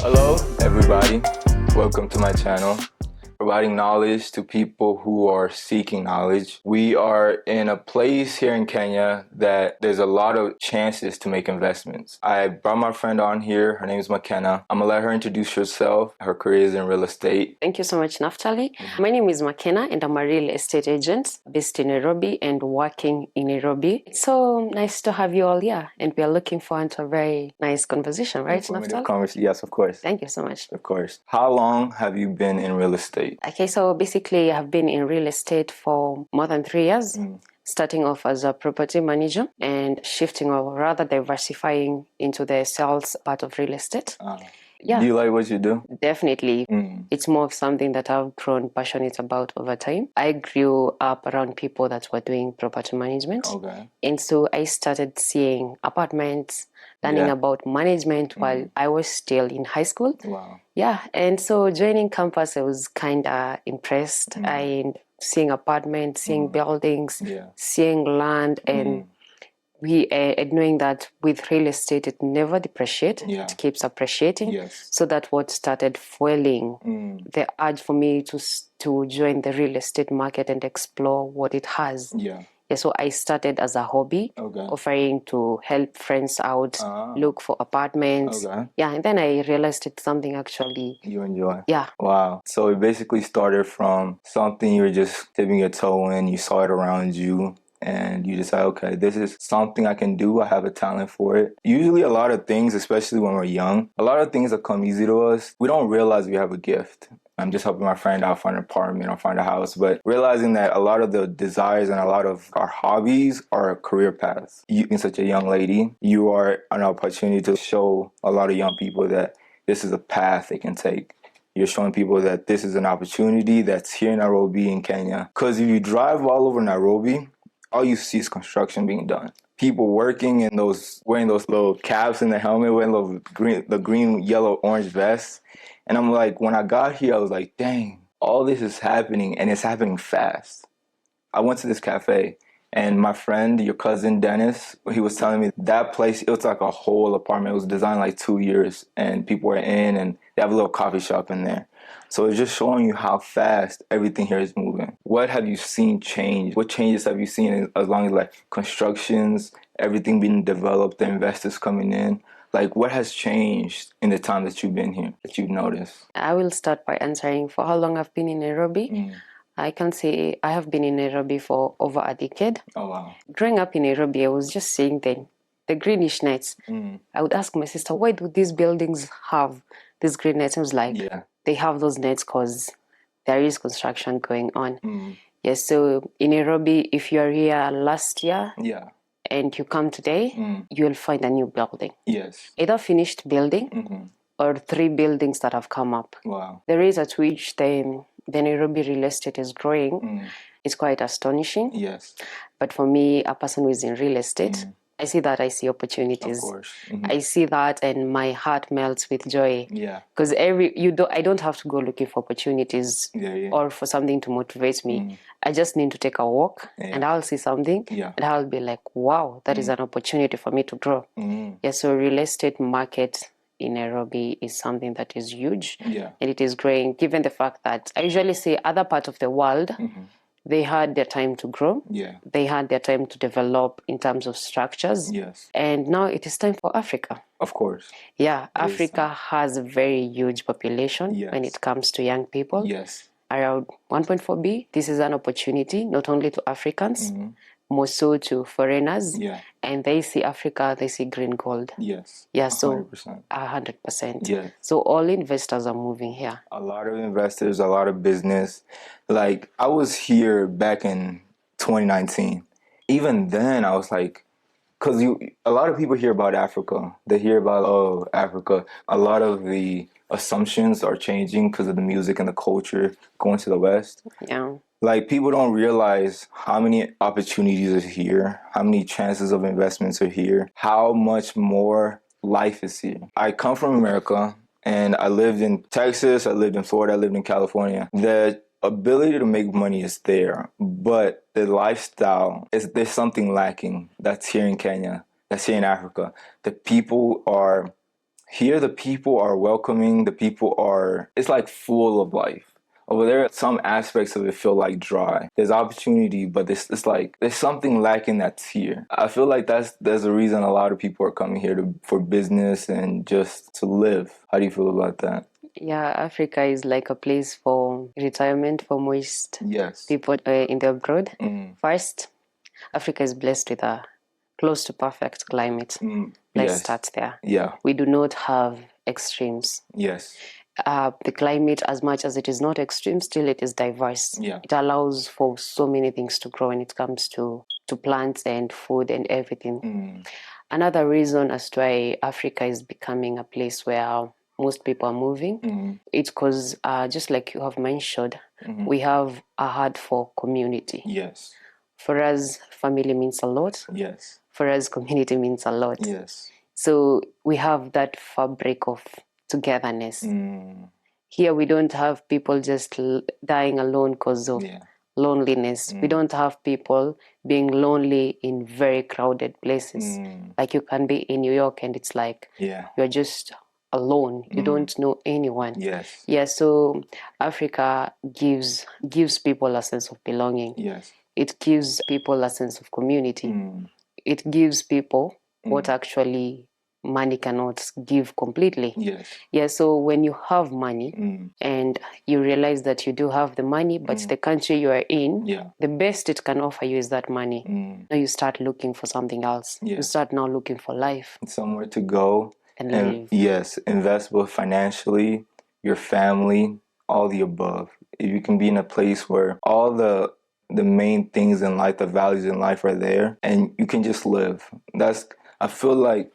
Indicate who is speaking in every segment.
Speaker 1: Hello, everybody. Welcome to my channel, providing knowledge to people who are seeking knowledge. We are in a place here in Kenya that there's a lot of chances to make investments. I brought my friend on here. Her name is Makena. I'm gonna let her introduce herself. Her career is in real estate.
Speaker 2: Thank you so much, Naftali. My name is Makena and I'm a real estate agent based in Nairobi and working in Nairobi. It's so nice to have you all here and we are looking forward to a very nice conversation, right, Naftali?
Speaker 1: Yes, of course.
Speaker 2: Thank you so much.
Speaker 1: Of course. How long have you been in real estate?
Speaker 2: Okay, so basically I've been in real estate for more than 3 years. Starting off as a property manager and shifting or rather diversifying into the sales part of real estate.
Speaker 1: Yeah. Do you like what you do?
Speaker 2: Definitely. It's more of something that I've grown passionate about over time. I grew up around people that were doing property management.
Speaker 1: Okay.
Speaker 2: And so I started seeing apartments, learning about management while I was still in high school.
Speaker 1: Wow.
Speaker 2: Yeah. And so joining campus, I was kind of impressed. And seeing apartments, seeing buildings, seeing land, and knowing that with real estate it never depreciates, it keeps appreciating. So that's what started fueling the urge for me to join the real estate market and explore what it has. So I started as a hobby, offering to help friends out, look for apartments. And then I realized it's something actually
Speaker 1: you enjoy.
Speaker 2: Yeah.
Speaker 1: Wow. So it basically started from something you were just dipping your toe in, you saw it around you, and you decide, okay, this is something I can do. I have a talent for it. Usually a lot of things, especially when we're young, a lot of things that come easy to us, we don't realize we have a gift. I'm just helping my friend out find an apartment or find a house, but realizing that a lot of the desires and a lot of our hobbies are career paths. You, being such a young lady, you are an opportunity to show a lot of young people that this is a path they can take. You're showing people that this is an opportunity that's here in Nairobi in Kenya. Because if you drive all over Nairobi, all you see is construction being done. People working in those, wearing those little caps in the helmet, wearing the green, yellow, orange vests. And I'm like, when I got here, I was like, dang, all this is happening and it's happening fast. I went to this cafe and my friend, your cousin Dennis, he was telling me that place, it was like a whole apartment. It was designed like 2 years and people were in and they have a little coffee shop in there. So it's just showing you how fast everything here is moving. What have you seen change? What changes have you seen as long as like constructions, everything being developed, the investors coming in? Like what has changed in the time that you've been here, that you've noticed?
Speaker 2: I will start by answering for how long I've been in Nairobi. I can say I have been in Nairobi for over a decade.
Speaker 1: Oh, wow.
Speaker 2: Growing up in Nairobi, I was just seeing the greenish nets. I would ask my sister, why do these buildings have these green nets? I was like, they have those nets because there is construction going on. Yes, so in Nairobi, if you are here last year and you come today, you will find a new building.
Speaker 1: Yes.
Speaker 2: Either finished building or 3 buildings that have come up.
Speaker 1: Wow.
Speaker 2: The rate at which the Nairobi real estate is growing is quite astonishing.
Speaker 1: Yes.
Speaker 2: But for me, a person who is in real estate, I see that, I see opportunities.
Speaker 1: Of course.
Speaker 2: I see that and my heart melts with joy.
Speaker 1: Yeah.
Speaker 2: Because I don't have to go looking for opportunities or for something to motivate me. I just need to take a walk and I'll see something and I'll be like, wow, that is an opportunity for me to grow. So real estate market in Nairobi is something that is huge and it is growing, given the fact that I usually say other parts of the world, they had their time to grow. They had their time to develop in terms of structures. And now it is time for Africa.
Speaker 1: Of course.
Speaker 2: Africa has a very huge population when it comes to young people. Around 1.4 B, this is an opportunity not only to Africans, more so to foreigners. And they see Africa, they see green gold. So 100%. So all investors are moving here.
Speaker 1: A lot of investors, a lot of business. Like I was here back in 2019. Even then I was like, because a lot of people hear about Africa. They hear about, oh, Africa. A lot of the assumptions are changing because of the music and the culture going to the West. Like people don't realize how many opportunities are here, how many chances of investments are here, how much more life is here. I come from America and I lived in Texas, I lived in Florida, I lived in California. The ability to make money is there, but the lifestyle there's something lacking that's here in Kenya, that's here in Africa. The people are Here, the people are welcoming. The people are, it's like full of life. Over there, some aspects of it feel like dry. There's opportunity, but it's like there's something lacking that's here. I feel like that's the reason a lot of people are coming here for business and just to live. How do you feel about that?
Speaker 2: Yeah, Africa is like a place for retirement for most people in the abroad. First, Africa is blessed with a close to perfect climate. Let's start there.
Speaker 1: Yeah.
Speaker 2: We do not have extremes.
Speaker 1: Yes.
Speaker 2: The climate, as much as it is not extreme, still it is diverse.
Speaker 1: Yeah.
Speaker 2: It allows for so many things to grow when it comes to plants and food and everything. Another reason as to why Africa is becoming a place where most people are moving, it's because, just like you have mentioned, we have a heart for community.
Speaker 1: Yes.
Speaker 2: For us, family means a lot.
Speaker 1: Yes.
Speaker 2: For us, community means a lot.
Speaker 1: Yes.
Speaker 2: So we have that fabric of togetherness. Here we don't have people just dying alone because of loneliness. We don't have people being lonely in very crowded places. Like you can be in New York and it's like you're just alone. You don't know anyone.
Speaker 1: Yes.
Speaker 2: Yeah, so Africa gives people a sense of belonging.
Speaker 1: Yes.
Speaker 2: It gives people a sense of community. It gives people what actually money cannot give completely.
Speaker 1: Yes.
Speaker 2: Yeah, so when you have money and you realize that you do have the money, but the country you are in, the best it can offer you is that money. Now you start looking for something else. You start now looking for life.
Speaker 1: Somewhere to go.
Speaker 2: And live.
Speaker 1: Yes, invest both financially, your family, all the above. If you can be in a place where all the main things in life, the values in life are there, and you can just live. I feel like,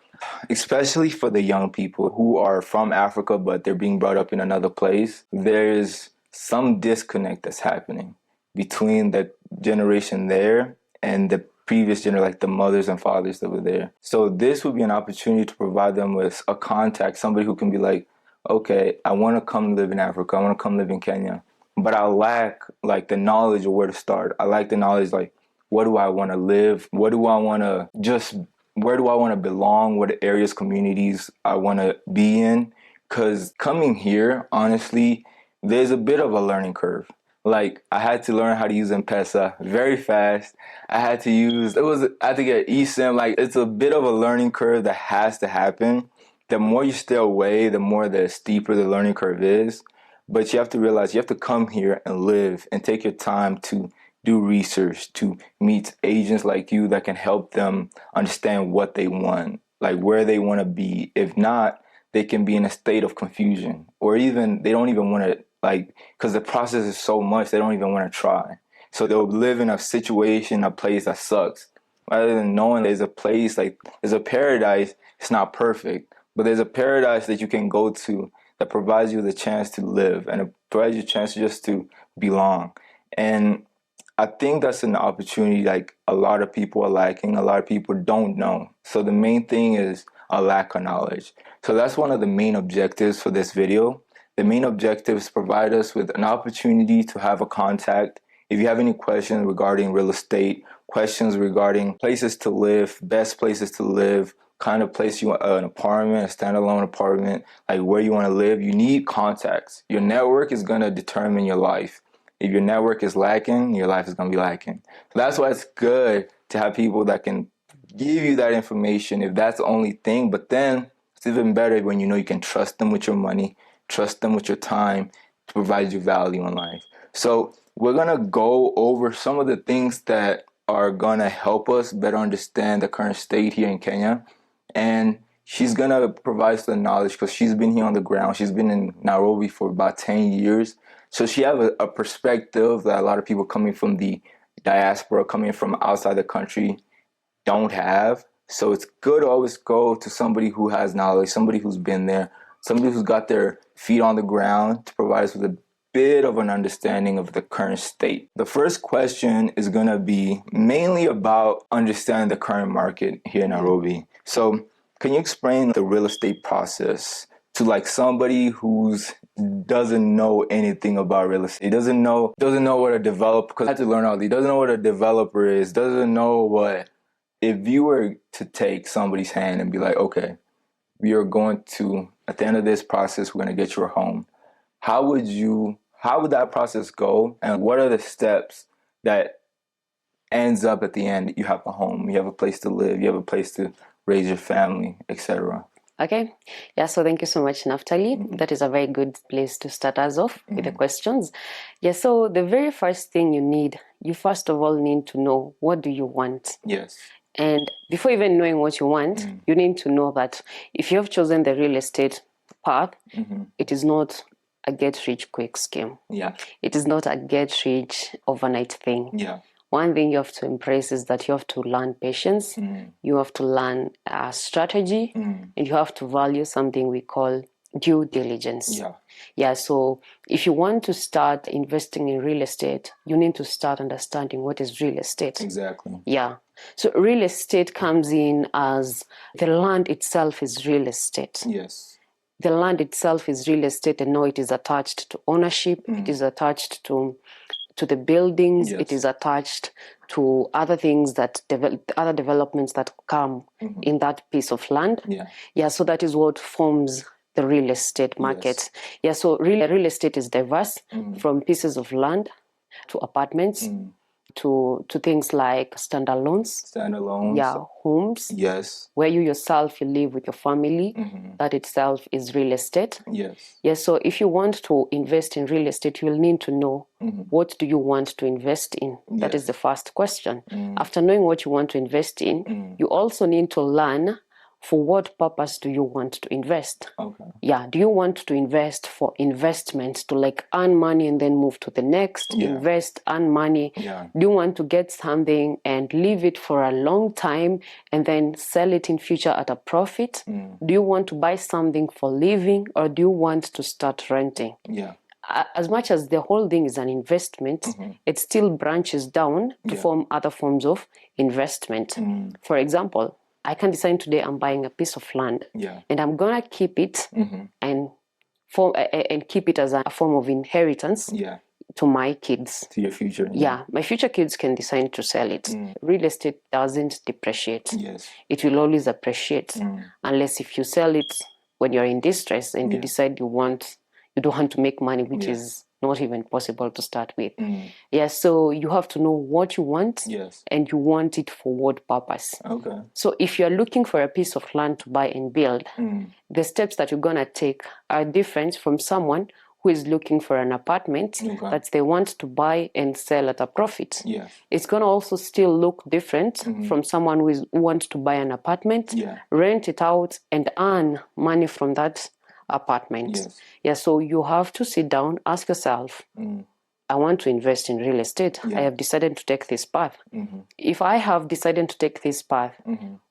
Speaker 1: especially for the young people who are from Africa, but they're being brought up in another place, there's some disconnect that's happening between the generation there and the previous generation, like the mothers and fathers that were there. So this would be an opportunity to provide them with a contact, somebody who can be like, okay, I want to come live in Africa. I want to come live in Kenya, but I lack like the knowledge of where to start. I lack the knowledge, like, what do I want to live? Where do I want to belong? What areas, communities I want to be in? Because coming here, honestly, there's a bit of a learning curve. Like, I had to learn how to use M-Pesa very fast. I had to get eSIM. Like, it's a bit of a learning curve that has to happen. The more you stay away, the steeper the learning curve is. But you have to realize you have to come here and live and take your time to do research, to meet agents like you that can help them understand what they want, like where they want to be. If not, they can be in a state of confusion, or even they don't even want to, like, because the process is so much, they don't even want to try. So they'll live in a situation, a place that sucks, rather than knowing there's a place, like there's a paradise. It's not perfect, but there's a paradise that you can go to that provides you the chance to live, and it provides you a chance just to belong. And I think that's an opportunity like a lot of people are lacking. A lot of people don't know. So the main thing is a lack of knowledge. So that's one of the main objectives for this video. The main objectives provide us with an opportunity to have a contact. If you have any questions regarding real estate, questions regarding places to live, best places to live, kind of place you want, an apartment, a standalone apartment, like where you want to live, you need contacts. Your network is going to determine your life. If your network is lacking, your life is going to be lacking. So that's why it's good to have people that can give you that information if that's the only thing. But then it's even better when you know you can trust them with your money, trust them with your time to provide you value in life. So we're going to go over some of the things that are going to help us better understand the current state here in Kenya. And she's going to provide us the knowledge because she's been here on the ground. She's been in Nairobi for about 10 years. So she has a perspective that a lot of people coming from the diaspora, coming from outside the country, don't have. So it's good to always go to somebody who has knowledge, somebody who's been there, somebody who's got their feet on the ground to provide us with a bit of an understanding of the current state. The first question is going to be mainly about understanding the current market here in Nairobi. So can you explain the real estate process to like somebody who's doesn't know anything about real estate, doesn't know what a developer, because I had to learn all these, doesn't know what a developer is, doesn't know what, if you were to take somebody's hand and be like, okay, we are going to, at the end of this process, we're going to get your home. How would that process go? And what are the steps that ends up at the end? You have a home, you have a place to live, you have a place to raise your family, etc.
Speaker 2: Okay. Yeah, so thank you so much, Naftali. That is a very good place to start us off with the questions. Yeah, so the very first thing you first of all need to know, what do you want?
Speaker 1: Yes.
Speaker 2: And before even knowing what you want, you need to know that if you have chosen the real estate path, it is not a get-rich-quick scheme.
Speaker 1: Yeah.
Speaker 2: It is not a get-rich overnight thing.
Speaker 1: Yeah.
Speaker 2: One thing you have to embrace is that you have to learn patience, you have to learn strategy, and you have to value something we call due diligence. Yeah, so if you want to start investing in real estate, you need to start understanding what is real estate.
Speaker 1: Exactly.
Speaker 2: Yeah. So real estate comes in as the land itself is real estate.
Speaker 1: Yes.
Speaker 2: The land itself is real estate, and now it is attached to ownership, it is attached to the buildings, it is attached to other things that other developments that come in that piece of land. Yeah, so that is what forms the real estate market. Yeah, so real estate is diverse, from pieces of land to apartments to things like standalones. Yeah, homes.
Speaker 1: Yes.
Speaker 2: Where you yourself, you live with your family. That itself is real estate.
Speaker 1: Yes.
Speaker 2: Yes, so if you want to invest in real estate, you will need to know what do you want to invest in. That is the first question. After knowing what you want to invest in, you also need to learn, for what purpose do you want to invest?
Speaker 1: Okay.
Speaker 2: Yeah, do you want to invest for investment, to like earn money and then move to the next, invest, earn money?
Speaker 1: Yeah.
Speaker 2: Do you want to get something and leave it for a long time and then sell it in future at a profit? Do you want to buy something for living, or do you want to start renting?
Speaker 1: Yeah.
Speaker 2: As much as the whole thing is an investment, it still branches down to form other forms of investment. For example, I can decide today I'm buying a piece of land, and I'm gonna keep it and keep it as a form of inheritance to my kids.
Speaker 1: To your future.
Speaker 2: Yeah, my future kids can decide to sell it. Real estate doesn't depreciate.
Speaker 1: Yes.
Speaker 2: It will always appreciate, unless if you sell it when you're in distress and you decide you don't want to make money, which is not even possible to start with. Yeah, so you have to know what you want, and you want it for what purpose.
Speaker 1: Okay.
Speaker 2: So if you're looking for a piece of land to buy and build, the steps that you're gonna take are different from someone who is looking for an apartment that they want to buy and sell at a profit. It's gonna also still look different from someone who wants to buy an apartment, rent it out, and earn money from that apartment. Yeah, so you have to sit down, ask yourself, I want to invest in real estate. I have decided to take this path. If I have decided to take this path,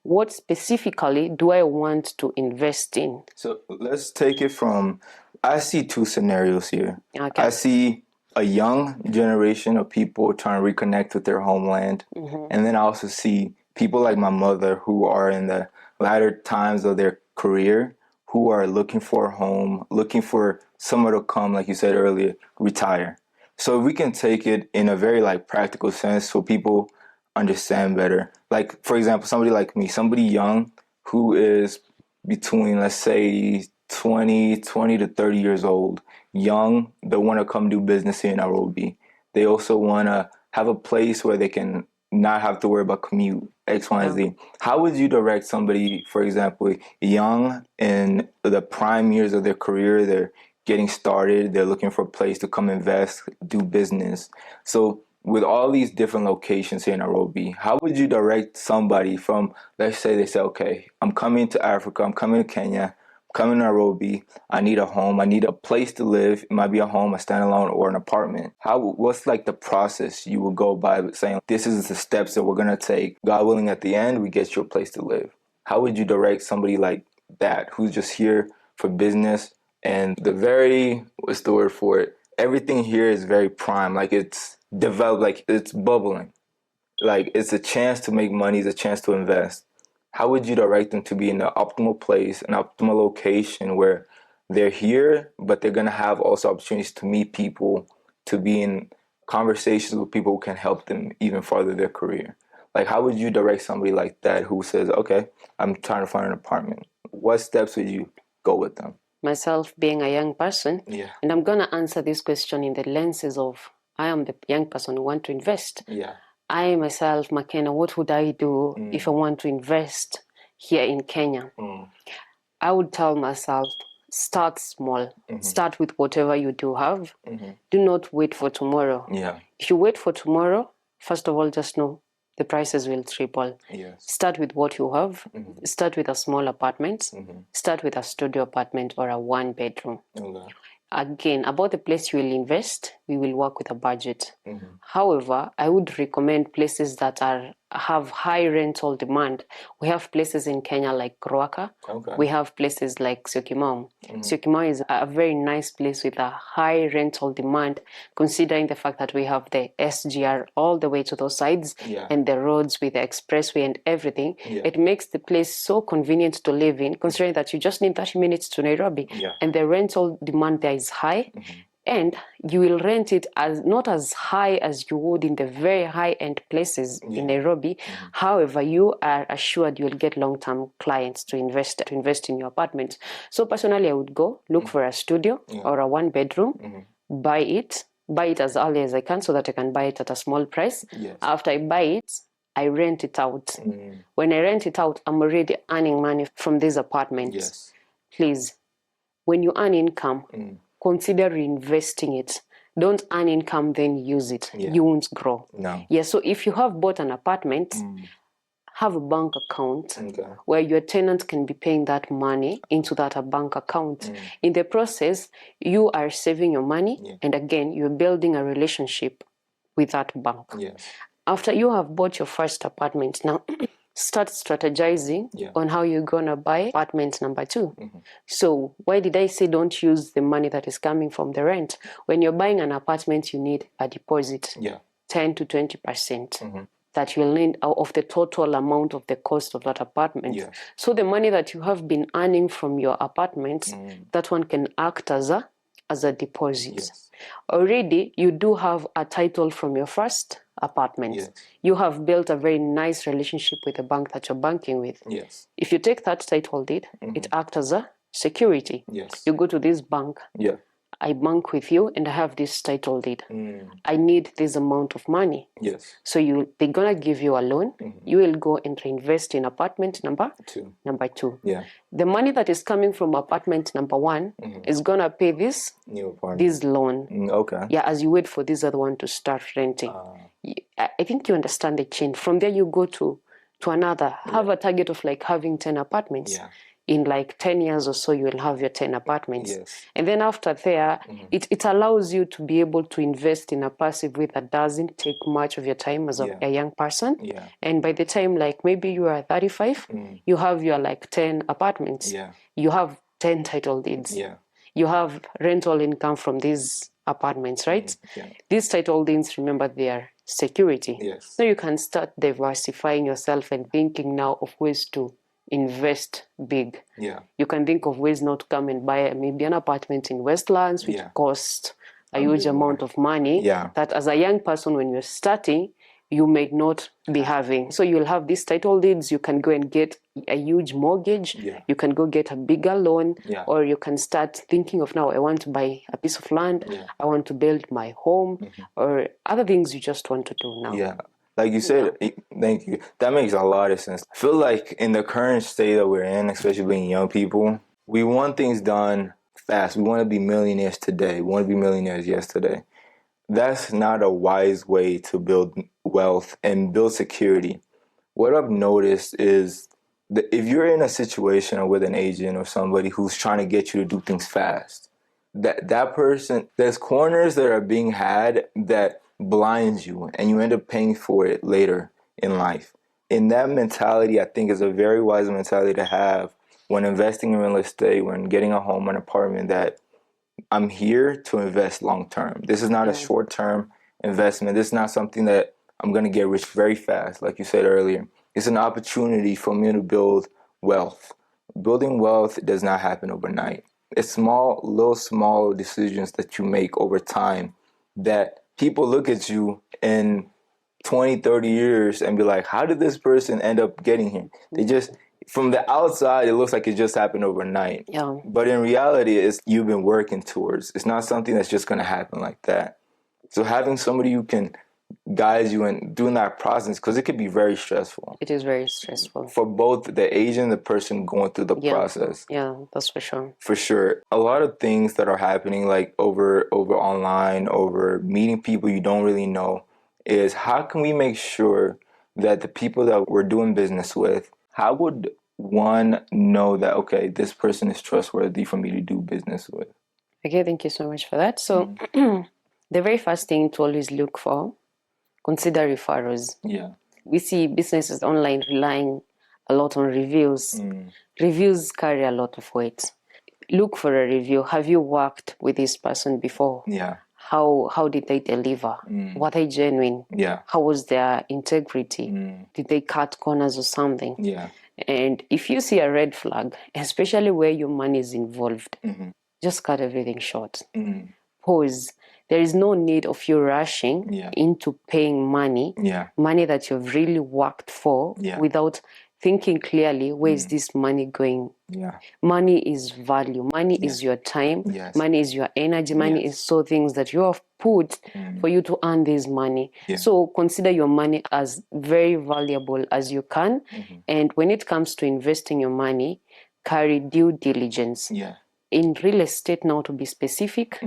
Speaker 2: what specifically do I want to invest in?
Speaker 1: So let's take it from, I see two scenarios here.
Speaker 2: Okay.
Speaker 1: I see a young generation of people trying to reconnect with their homeland. And then I also see people like my mother who are in the latter times of their career, who are looking for a home, looking for somewhere to come, like you said earlier, retire. So we can take it in a very like practical sense so people understand better. Like, for example, somebody like me, somebody young who is between, let's say, 20 to 30 years old, young, they want to come do business here in Nairobi. They also want to have a place where they can not have to worry about commute, X, Y, and Z. How would you direct somebody, for example, young in the prime years of their career, they're getting started, they're looking for a place to come invest, do business. So with all these different locations here in Nairobi, how would you direct somebody from, let's say they say, okay, I'm coming to Africa, I'm coming to Kenya, I'm coming to Nairobi, I need a home, I need a place to live. It might be a home, a standalone, or an apartment. What's like the process you would go by saying, this is the steps that we're gonna take. God willing, at the end, we get you a place to live. How would you direct somebody like that who's just here for business? And what's the word for it? Everything here is very prime. Like it's developed, like it's bubbling. Like it's a chance to make money, it's a chance to invest. How would you direct them to be in the optimal place, an optimal location where they're here, but they're going to have also opportunities to meet people, to be in conversations with people who can help them even further their career? Like, how would you direct somebody like that who says, okay, I'm trying to find an apartment. what steps would you go with them?
Speaker 2: Myself being a young person,
Speaker 1: Yeah.
Speaker 2: and I'm going to answer this question in the lenses of I am the young person who want to invest.
Speaker 1: Yeah.
Speaker 2: I myself, Makena, what would I do if I want to invest here in Kenya? I would tell myself, start small. Start with whatever you do have. Do not wait for tomorrow.
Speaker 1: Yeah.
Speaker 2: If you wait for tomorrow, first of all, just know the prices will triple.
Speaker 1: Yes.
Speaker 2: Start with what you have. Start with a small apartment. Start with a studio apartment or a 1-bedroom.
Speaker 1: Okay.
Speaker 2: Again, about the place you will invest, we will work with a budget. However, I would recommend places that have high rental demand. We have places in Kenya like Ruaka.
Speaker 1: Okay.
Speaker 2: We have places like Syokimau. Syokimau is a very nice place with a high rental demand, considering the fact that we have the SGR all the way to those sides, and the roads with the expressway and everything. It makes the place so convenient to live in, considering that you just need 30 minutes to Nairobi, and the rental demand there is high. And you will rent it as not as high as you would in the very high-end places in Nairobi. However, you are assured you'll get long-term clients to invest in your apartment. So personally, I would go look for a studio or a 1-bedroom, buy it as early as I can so that I can buy it at a small price. After I buy it, I rent it out. When I rent it out, I'm already earning money from this apartment. Please, when you earn income, consider reinvesting it. Don't earn income, then use it. You won't grow.
Speaker 1: No.
Speaker 2: Yeah, so if you have bought an apartment, have a bank account where your tenant can be paying that money into that bank account. In the process, you are saving your money, and again, you're building a relationship with that bank. After you have bought your first apartment, now start strategizing on how you're going to buy apartment number 2. So why did I say don't use the money that is coming from the rent? When you're buying an apartment, you need a deposit, 10 to 20%. That you'll need out of the total amount of the cost of that apartment. So the money that you have been earning from your apartment, that one can act as a deposit. Already, you do have a title from your first apartment. You have built a very nice relationship with the bank that you're banking with. If you take that title deed, it acts as a security. You go to this bank. I bank with you and I have this title deed. I need this amount of money. So they're gonna give you a loan. You will go and reinvest in apartment number 2. The money that is coming from apartment number 1 is gonna pay this loan. As you wait for this other one to start renting. I think you understand the chain. From there you go to another. Have a target of like having 10 apartments. In like 10 years or so, you will have your 10 apartments. And then after there, it allows you to be able to invest in a passive way that doesn't take much of your time as a young person. And by the time like maybe you are 35, you have your like 10 apartments. You have 10 title deeds. You have rental income from these apartments, right? These title deeds, remember, they are security. So you can start diversifying yourself and thinking now of ways to invest big. You can think of ways not to come and buy maybe an apartment in Westlands, which costs a huge amount of money that as a young person, when you're starting, you may not be having. So you'll have these title deeds. You can go and get a huge mortgage. You can go get a bigger loan, or you can start thinking of now, I want to buy a piece of land. I want to build my home, or other things you just want to do now.
Speaker 1: Like you said, thank you. That makes a lot of sense. I feel like in the current state that we're in, especially being young people, we want things done fast. We want to be millionaires today. We want to be millionaires yesterday. That's not a wise way to build wealth and build security. What I've noticed is that if you're in a situation with an agent or somebody who's trying to get you to do things fast, that person, there's corners that are being had that blinds you and you end up paying for it later in life. In that mentality, I think is a very wise mentality to have when investing in real estate, when getting a home, an apartment, that I'm here to invest long term. This is not a short term investment. This is not something that I'm going to get rich very fast, like you said earlier. It's an opportunity for me to build wealth. Building wealth does not happen overnight. It's small decisions that you make over time that people look at you in 20, 30 years and be like, how did this person end up getting here? from the outside, it looks like it just happened overnight.
Speaker 2: Yeah.
Speaker 1: But in reality, it's you've been working towards. It's not something that's just going to happen like that. So having somebody who can guide you in doing that process, because it could be very stressful.
Speaker 2: It is very stressful.
Speaker 1: For both the agent and the person going through the process.
Speaker 2: Yeah, that's for sure.
Speaker 1: For sure. A lot of things that are happening like over online, over meeting people you don't really know, is how can we make sure that the people that we're doing business with, how would one know that, okay, this person is trustworthy for me to do business with?
Speaker 2: Okay, thank you so much for that. So the very first thing to always look for, consider referrals.
Speaker 1: Yeah.
Speaker 2: We see businesses online relying a lot on reviews. Reviews carry a lot of weight. Look for a review. Have you worked with this person before?
Speaker 1: Yeah.
Speaker 2: How did they deliver? Were they genuine?
Speaker 1: Yeah.
Speaker 2: How was their integrity? Did they cut corners or something?
Speaker 1: Yeah.
Speaker 2: And if you see a red flag, especially where your money is involved, just cut everything short. Pause. There is no need of you rushing into paying money that you've really worked for without thinking clearly, where is this money going? Yeah. Money is value. Money is your time. Yes. Money is your energy. Money is so things that you have put for you to earn this money. Yeah. So consider your money as very valuable as you can. And when it comes to investing your money, carry due diligence. Yeah. In real estate, now to be specific,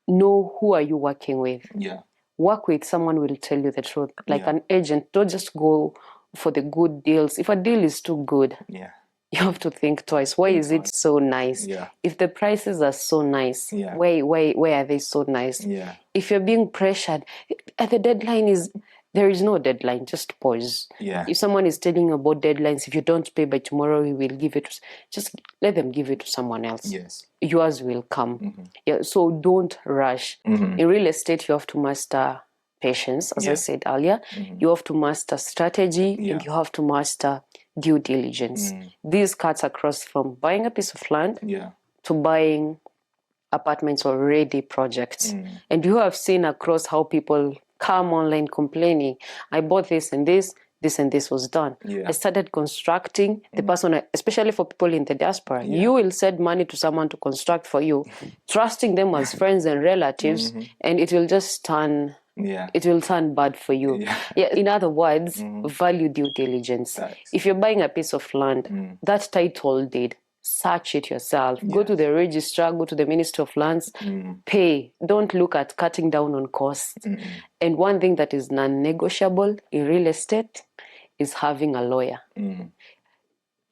Speaker 2: know who are you working with. Yeah. Work with someone who will tell you the truth. Like an agent, don't just go for the good deals. If a deal is too good, you have to think twice. Why is it so nice? Yeah. If the prices are so nice, why are they so nice? Yeah. If you're being pressured, the deadline is, there is no deadline, just pause. Yeah. If someone is telling you about deadlines, if you don't pay by tomorrow, we will give it, just let them give it to someone else. Yes. Yours will come. Yeah. So don't rush. In real estate, you have to master patience, as I said earlier. You have to master strategy and you have to master due diligence. These cuts across from buying a piece of land to buying apartments or ready projects. And you have seen across how people come online complaining, I bought this and this and this was done. I started constructing. The person, especially for people in the diaspora, you will send money to someone to construct for you, trusting them as friends and relatives, and it will just turn it will turn bad for you. In other words, value due diligence. If you're buying a piece of land, that title deed, search it yourself. Go to the registrar, go to the Ministry of Lands, pay. Don't look at cutting down on costs. And one thing that is non-negotiable in real estate is having a lawyer.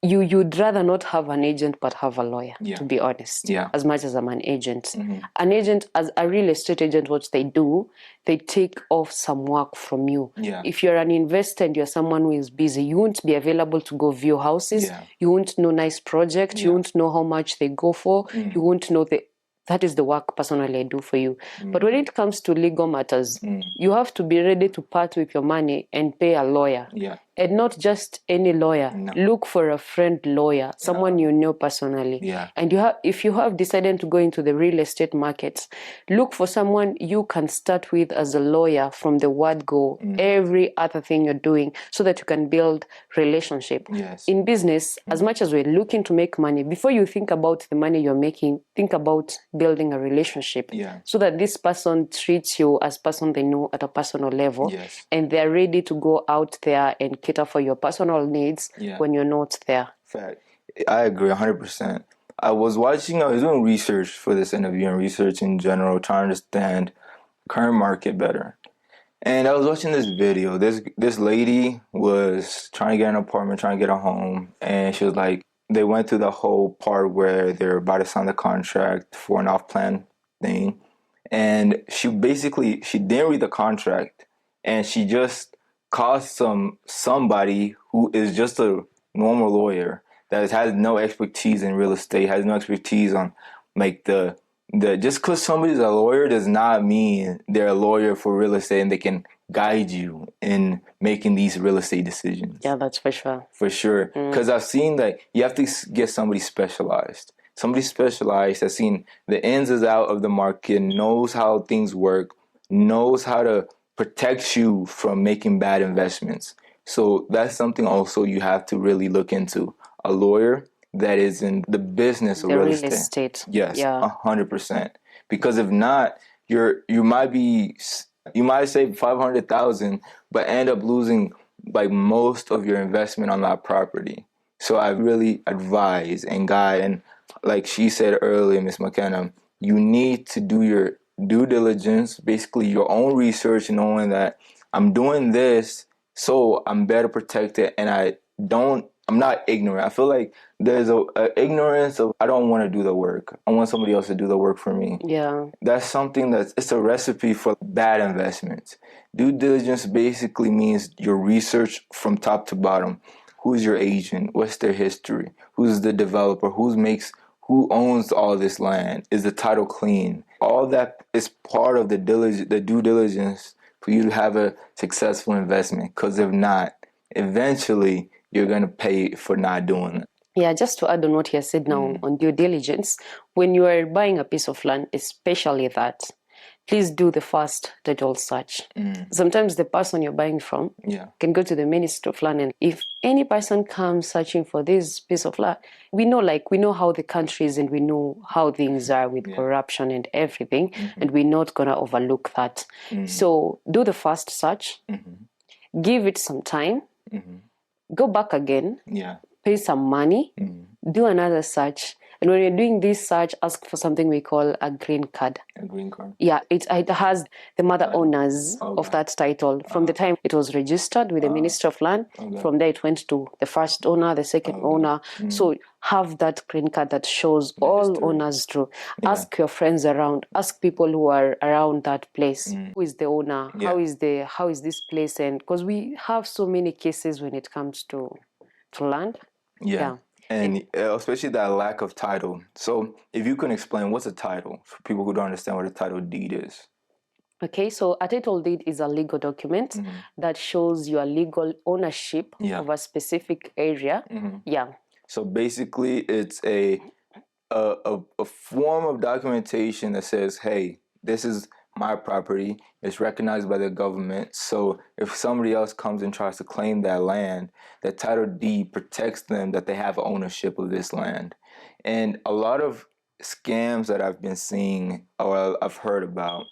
Speaker 2: You'd rather not have an agent but have a lawyer, to be honest, as much as I'm an agent. An agent, as a real estate agent, what they do, they take off some work from you. If you're an investor and you're someone who is busy, you won't be available to go view houses. You won't know nice projects. You won't know how much they go for. You won't know that is the work personally I do for you. But when it comes to legal matters, you have to be ready to part with your money and pay a lawyer. And not just any lawyer. Look for a friend lawyer, someone you know personally. And if you have decided to go into the real estate market, look for someone you can start with as a lawyer from the word go, every other thing you're doing, so that you can build relationship. In business, as much as we're looking to make money, before you think about the money you're making, think about building a relationship so that this person treats you as person they know at a personal level, and they're ready to go out there and cater for your personal needs when you're not there.
Speaker 1: Fact. I agree 100%. I was doing research for this interview and research in general, trying to understand the current market better. And I was watching this video. This lady was trying to get an apartment, trying to get a home, and she was like, they went through the whole part where they're about to sign the contract for an off-plan thing. And she didn't read the contract, and she just called somebody who is just a normal lawyer that has no expertise in real estate, has no expertise on like the just because somebody's a lawyer does not mean they're a lawyer for real estate and they can guide you in making these real estate decisions.
Speaker 2: Yeah, that's for sure.
Speaker 1: For sure. Because I've seen that you have to get somebody specialized. Somebody specialized has seen the ins and outs of the market, knows how things work, knows how to protect you from making bad investments. So that's something also you have to really look into. a lawyer that is in the business of
Speaker 2: The
Speaker 1: real
Speaker 2: real
Speaker 1: estate.
Speaker 2: estate.
Speaker 1: Yes,
Speaker 2: Yeah.
Speaker 1: 100%. Because if not, you might save 500,000, but end up losing like most of your investment on that property. So I really advise and guide, and like she said earlier, Miss Makena, you need to do your due diligence, basically your own research, knowing that I'm doing this so I'm better protected, and I'm not ignorant. I feel like there's a ignorance of I don't want to do the work. I want somebody else to do the work for me.
Speaker 2: Yeah.
Speaker 1: That's something it's a recipe for bad investments. Due diligence basically means your research from top to bottom. Who's your agent? What's their history? Who's the developer? Who owns all this land? Is the title clean? All that is part of the due diligence for you to have a successful investment. Because if not, eventually you're going to pay for not doing it.
Speaker 2: Yeah, just to add on what he has said now on due diligence, when you are buying a piece of land, especially that, please do the first title search. Sometimes the person you're buying from can go to the Ministry of Land, and if any person comes searching for this piece of land, we know how the country is, and we know how things are with corruption and everything, and we're not gonna overlook that. So do the first search, give it some time, go back again, pay some money, do another search. And when you're doing this search, ask for something we call a green card.
Speaker 1: A green card?
Speaker 2: Yeah, it has the mother owners of that title. From the time it was registered with the Ministry of Land, from there it went to the first owner, the second owner. So have that green card that shows all owners through. Ask your friends around, ask people who are around that place. Who is the owner? How is this place? And because we have so many cases when it comes to land.
Speaker 1: Yeah. And especially that lack of title. So if you can explain what's a title for people who don't understand what a title deed is.
Speaker 2: Okay, so a title deed is a legal document that shows your legal ownership of a specific area. Yeah.
Speaker 1: So basically it's a form of documentation that says, hey, this is my property. It's recognized by the government. So if somebody else comes and tries to claim that land, that title deed protects them that they have ownership of this land. And a lot of scams that I've been seeing or I've heard about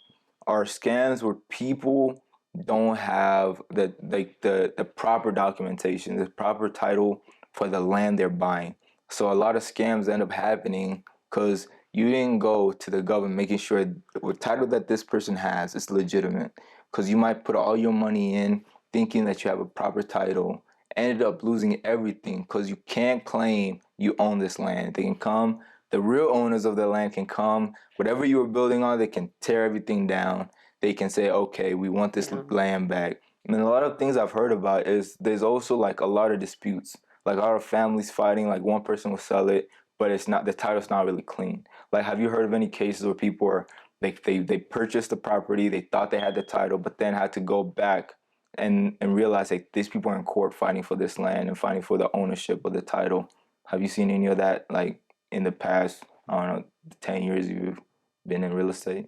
Speaker 1: are scams where people don't have the proper documentation, the proper title for the land they're buying. So a lot of scams end up happening because you didn't go to the government making sure the title that this person has is legitimate. Because you might put all your money in thinking that you have a proper title, ended up losing everything because you can't claim you own this land. They can come, the real owners of the land can come, whatever you were building on, they can tear everything down. They can say, okay, we want this land back. And a lot of things I've heard about is there's also like a lot of disputes. Like our families fighting, like one person will sell it, but it's not, the title's not really clean. Like, have you heard of any cases where people are, like they purchased the property, they thought they had the title, but then had to go back and realize like these people are in court fighting for this land and fighting for the ownership of the title? Have you seen any of that like in the past, I don't know, 10 years you've been in real estate?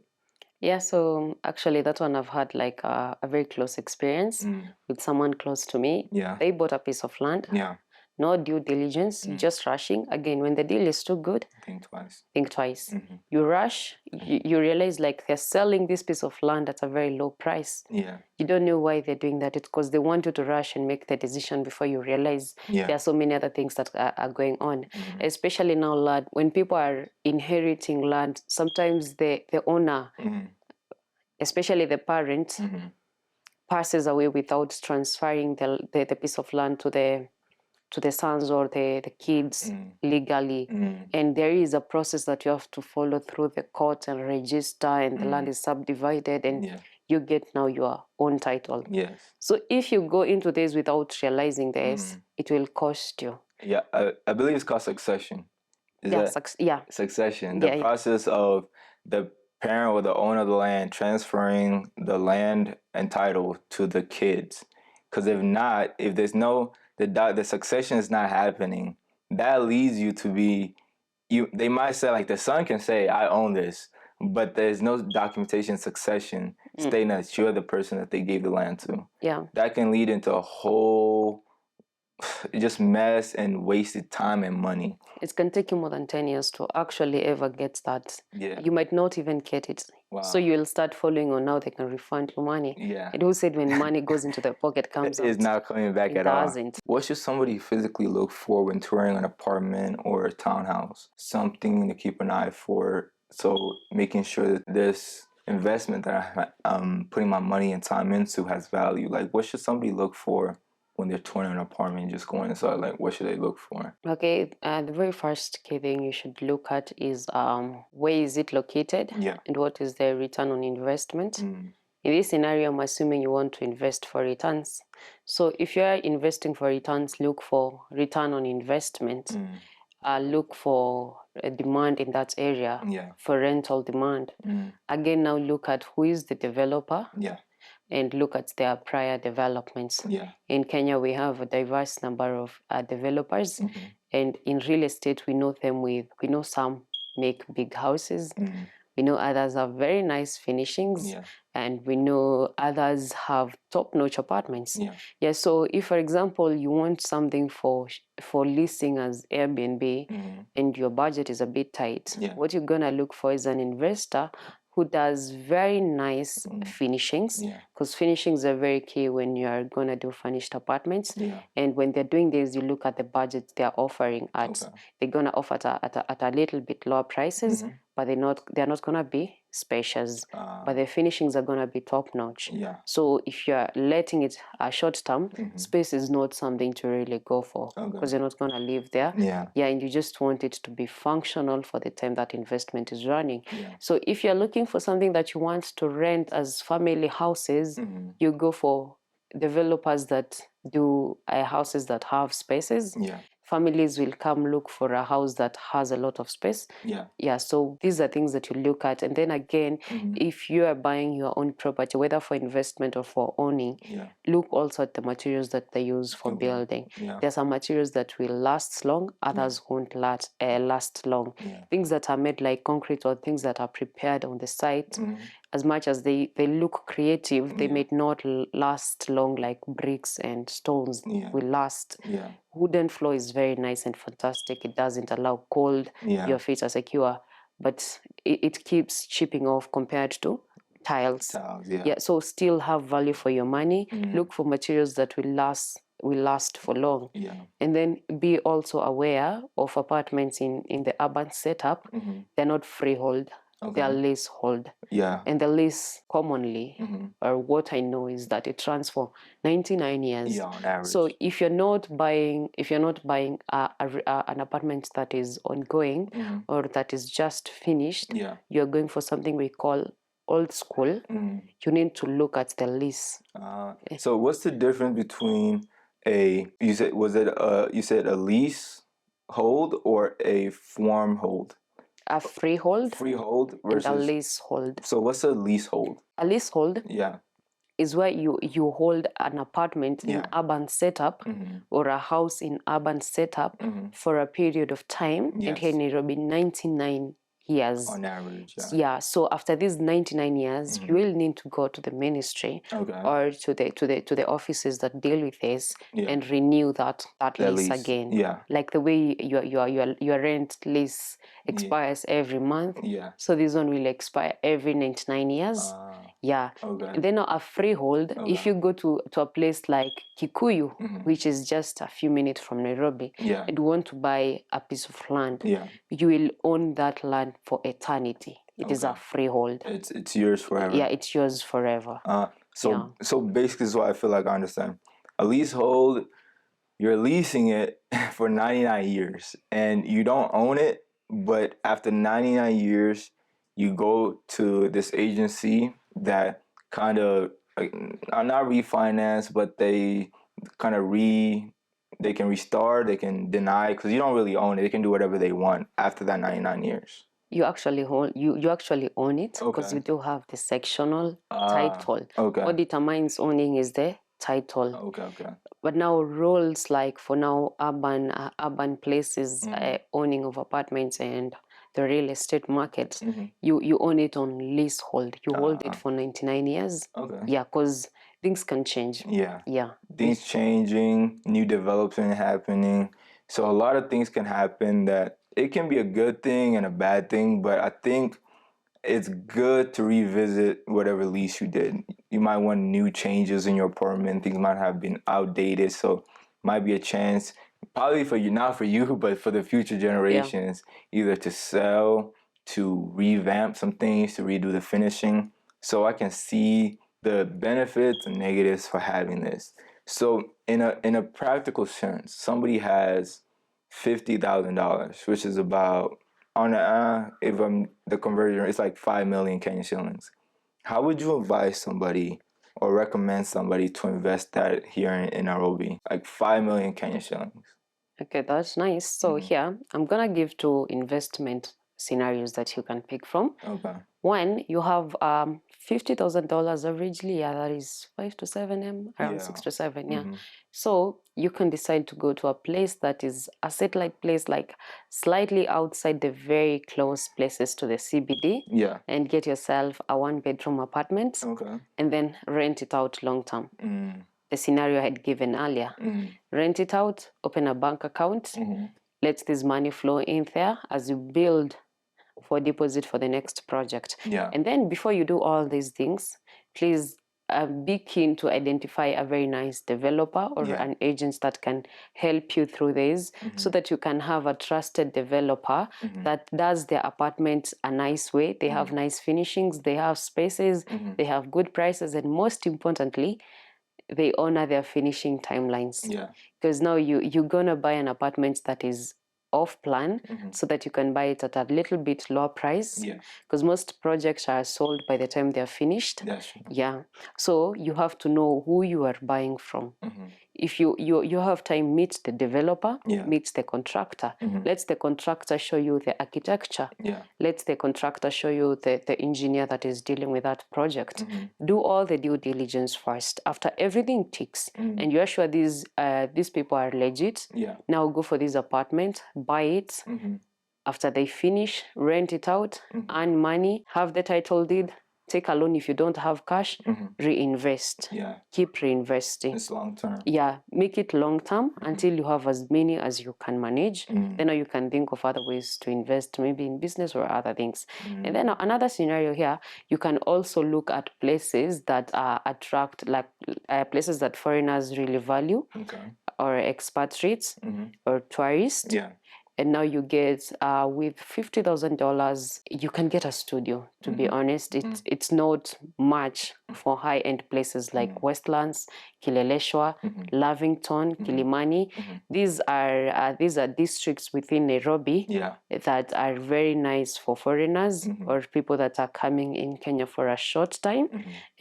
Speaker 2: Yeah, so actually that one I've had like a very close experience with someone close to me.
Speaker 1: Yeah.
Speaker 2: They bought a piece of land.
Speaker 1: Yeah.
Speaker 2: No due diligence, just rushing. Again, when the deal is too good, think twice. You rush, you realize like they're selling this piece of land at a very low price.
Speaker 1: Yeah.
Speaker 2: You don't know why they're doing that. It's because they want you to rush and make the decision before you realize there are so many other things that are going on. Especially now, land, when people are inheriting land, sometimes the owner, especially the parent, passes away without transferring the piece of land to the sons or the kids legally. And there is a process that you have to follow through the court and register, and the land is subdivided, and you get now your own title.
Speaker 1: Yes.
Speaker 2: So if you go into this without realizing this, it will cost you.
Speaker 1: Yeah, I believe it's called succession. Succession. The process of the parent or the owner of the land transferring the land and title to the kids. Because if not, if there's no the succession is not happening, that leads you to be they might say like the son can say I own this, but there's no documentation succession stating that you're the person that they gave the land to.
Speaker 2: Yeah.
Speaker 1: That can lead into a whole just mess and wasted time and money.
Speaker 2: It can take you more than 10 years to actually ever get that.
Speaker 1: Yeah.
Speaker 2: You might not even get it.
Speaker 1: Wow.
Speaker 2: So you'll start following on how they can refund your money.
Speaker 1: Yeah.
Speaker 2: And who said when money goes into the pocket comes out?
Speaker 1: It's not coming back at all. What should somebody physically look for when touring an apartment or a townhouse? Something to keep an eye for. So making sure that this investment that I'm putting my money and time into has value. Like, what should somebody look for when they're touring an apartment and just going inside? Like, what should they look for?
Speaker 2: Okay, the very first key thing you should look at is where is it located?
Speaker 1: Yeah.
Speaker 2: And what is the return on investment? In this scenario, I'm assuming you want to invest for returns. So if you're investing for returns, look for return on investment. Look for a demand in that area, for rental demand. Again, now look at who is the developer. And look at their prior developments. In Kenya, we have a diverse number of developers, and in real estate, we know some make big houses. We know others have very nice finishings, and we know others have top-notch apartments. So if, for example, you want something for leasing as Airbnb, and your budget is a bit tight, what you're gonna look for is an investor who does very nice finishings, because finishings are very key when you are going to do furnished apartments. And when they're doing this, you look at the budget they're offering at. They're going to offer at a little bit lower prices, but they're not going to be spacious, but the finishings are going to be top notch. So if you're letting it short term, space is not something to really go for, because you're not going to live there. And you just want it to be functional for the time that investment is running. So if you're looking for something that you want to rent as family houses, you go for developers that do houses that have spaces. Families will come look for a house that has a lot of space. So these are things that you look at. And then again, if you are buying your own property, whether for investment or for owning, look also at the materials that they use for building. There are some materials that will last long, others won't last long. Things that are made like concrete or things that are prepared on the site, as much as they look creative, they may not last long like bricks and stones will last. Wooden floor is very nice and fantastic. It doesn't allow cold. Your feet are secure, but it keeps chipping off compared to tiles. So still have value for your money. Look for materials that will last for long. And then be also aware of apartments in the urban setup. They're not freehold. They are leasehold. And the lease commonly, or what I know, is that it runs for 99 years.
Speaker 1: On average.
Speaker 2: So if you're not buying an apartment that is ongoing or that is just finished, you're going for something we call old school. You need to look at the lease.
Speaker 1: So what's the difference between you said a lease hold or a form hold?
Speaker 2: A freehold
Speaker 1: versus
Speaker 2: and a leasehold.
Speaker 1: So what's a leasehold?
Speaker 2: A leasehold is where you hold an apartment in urban setup or a house in urban setup for a period of time. And here in Nairobi, 99 years.
Speaker 1: On average,
Speaker 2: So after these 99 years, you will need to go to the ministry or to the offices that deal with this and renew that lease again. Like the way your rent lease expires every month. So this one will expire every 99 years. And then a freehold, if you go to a place like Kikuyu, which is just a few minutes from Nairobi, and want to buy a piece of land, you will own that land for eternity. It is a freehold.
Speaker 1: It's yours forever.
Speaker 2: It's yours forever.
Speaker 1: So basically, is what I feel like I understand. A leasehold, you're leasing it for 99 years, and you don't own it. But after 99 years, you go to this agency that kind of not refinance, but they kind of they can restart, they can deny, because you don't really own it. They can do whatever they want after that 99 years.
Speaker 2: You actually own it, because you do have the sectional title. What determines owning is the title. But now rules like for now urban places, owning of apartments and the real estate market, you own it on leasehold. You hold it for 99 years. Because things can change.
Speaker 1: Yeah.
Speaker 2: Yeah.
Speaker 1: Things changing, new development happening. So a lot of things can happen that it can be a good thing and a bad thing, but I think it's good to revisit whatever lease you did. You might want new changes in your apartment. Things might have been outdated, so might be a chance, probably for you, not for you, but for the future generations, either to sell, to revamp some things, to redo the finishing. So I can see the benefits and negatives for having this. So in a practical sense, somebody has $50,000, which is about, on if I'm the conversion, it's like 5 million Kenyan shillings. How would you advise somebody or recommend somebody to invest that here in Nairobi, like 5 million Kenyan shillings?
Speaker 2: Okay, that's nice. So here, I'm gonna give two investment scenarios that you can pick from.
Speaker 1: Okay.
Speaker 2: One, you have $50,000 averagely, yeah, that is 5 to 7 M, around 6 to 7, yeah. So you can decide to go to a place that is a satellite place, like slightly outside the very close places to the CBD.
Speaker 1: Yeah.
Speaker 2: And get yourself a 1 bedroom apartment.
Speaker 1: Okay.
Speaker 2: And then rent it out long term. The scenario I had given earlier. Rent it out, open a bank account, let this money flow in there as you build for deposit for the next project.
Speaker 1: Yeah.
Speaker 2: And then before you do all these things, please be keen to identify a very nice developer or an agent that can help you through this, so that you can have a trusted developer that does their apartments a nice way. They have nice finishings, they have spaces, they have good prices, and most importantly, they honor their finishing timelines.
Speaker 1: Yeah.
Speaker 2: Because now you're gonna buy an apartment that is off plan, so that you can buy it at a little bit lower price.
Speaker 1: Yeah.
Speaker 2: Because most projects are sold by the time they're finished.
Speaker 1: That's true.
Speaker 2: Yeah. So you have to know who you are buying from. If you have time, meet the developer, meet the contractor. Let the contractor show you the architecture. Let the contractor show you the engineer that is dealing with that project. Do all the due diligence first. After everything ticks and you are sure these people are legit, now go for this apartment, buy it. After they finish, rent it out, earn money, have the title deed, take a loan if you don't have cash, reinvest. Keep reinvesting.
Speaker 1: It's long term.
Speaker 2: Yeah, make it long term until you have as many as you can manage. Then you can think of other ways to invest, maybe in business or other things. And then another scenario here, you can also look at places that attract, like places that foreigners really value, or expatriates or tourists. And now you get, with $50,000, you can get a studio. To be honest, it's not much for high-end places like Westlands, Kileleshwa, Lavington, Kilimani. These are districts within Nairobi that are very nice for foreigners or people that are coming in Kenya for a short time,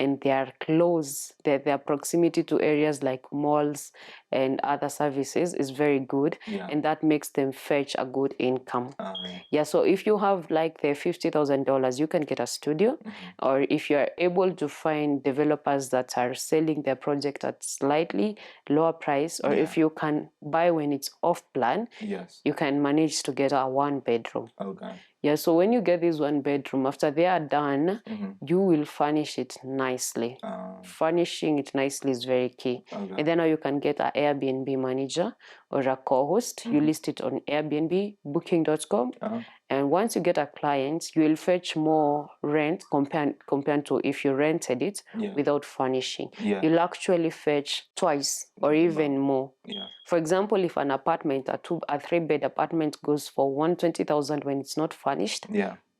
Speaker 2: and they are close. Their proximity to areas like malls and other services is very good, and that makes them fetch a good income. So if you have like the $50,000, you can get a studio, or if you are able to find developers that are selling their project at slightly lower price, or if you can buy when it's off plan, you can manage to get a 1 bedroom. So when you get this 1 bedroom, after they are done, you will furnish it nicely. Furnishing it nicely is very key. And then now you can get an Airbnb manager or a co-host. You list it on Airbnb, booking.com. And once you get a client, you will fetch more rent compared to if you rented it without furnishing. You'll actually fetch twice or even more. For example, if an apartment, a 3-bed apartment goes for 120,000 when it's not furnished,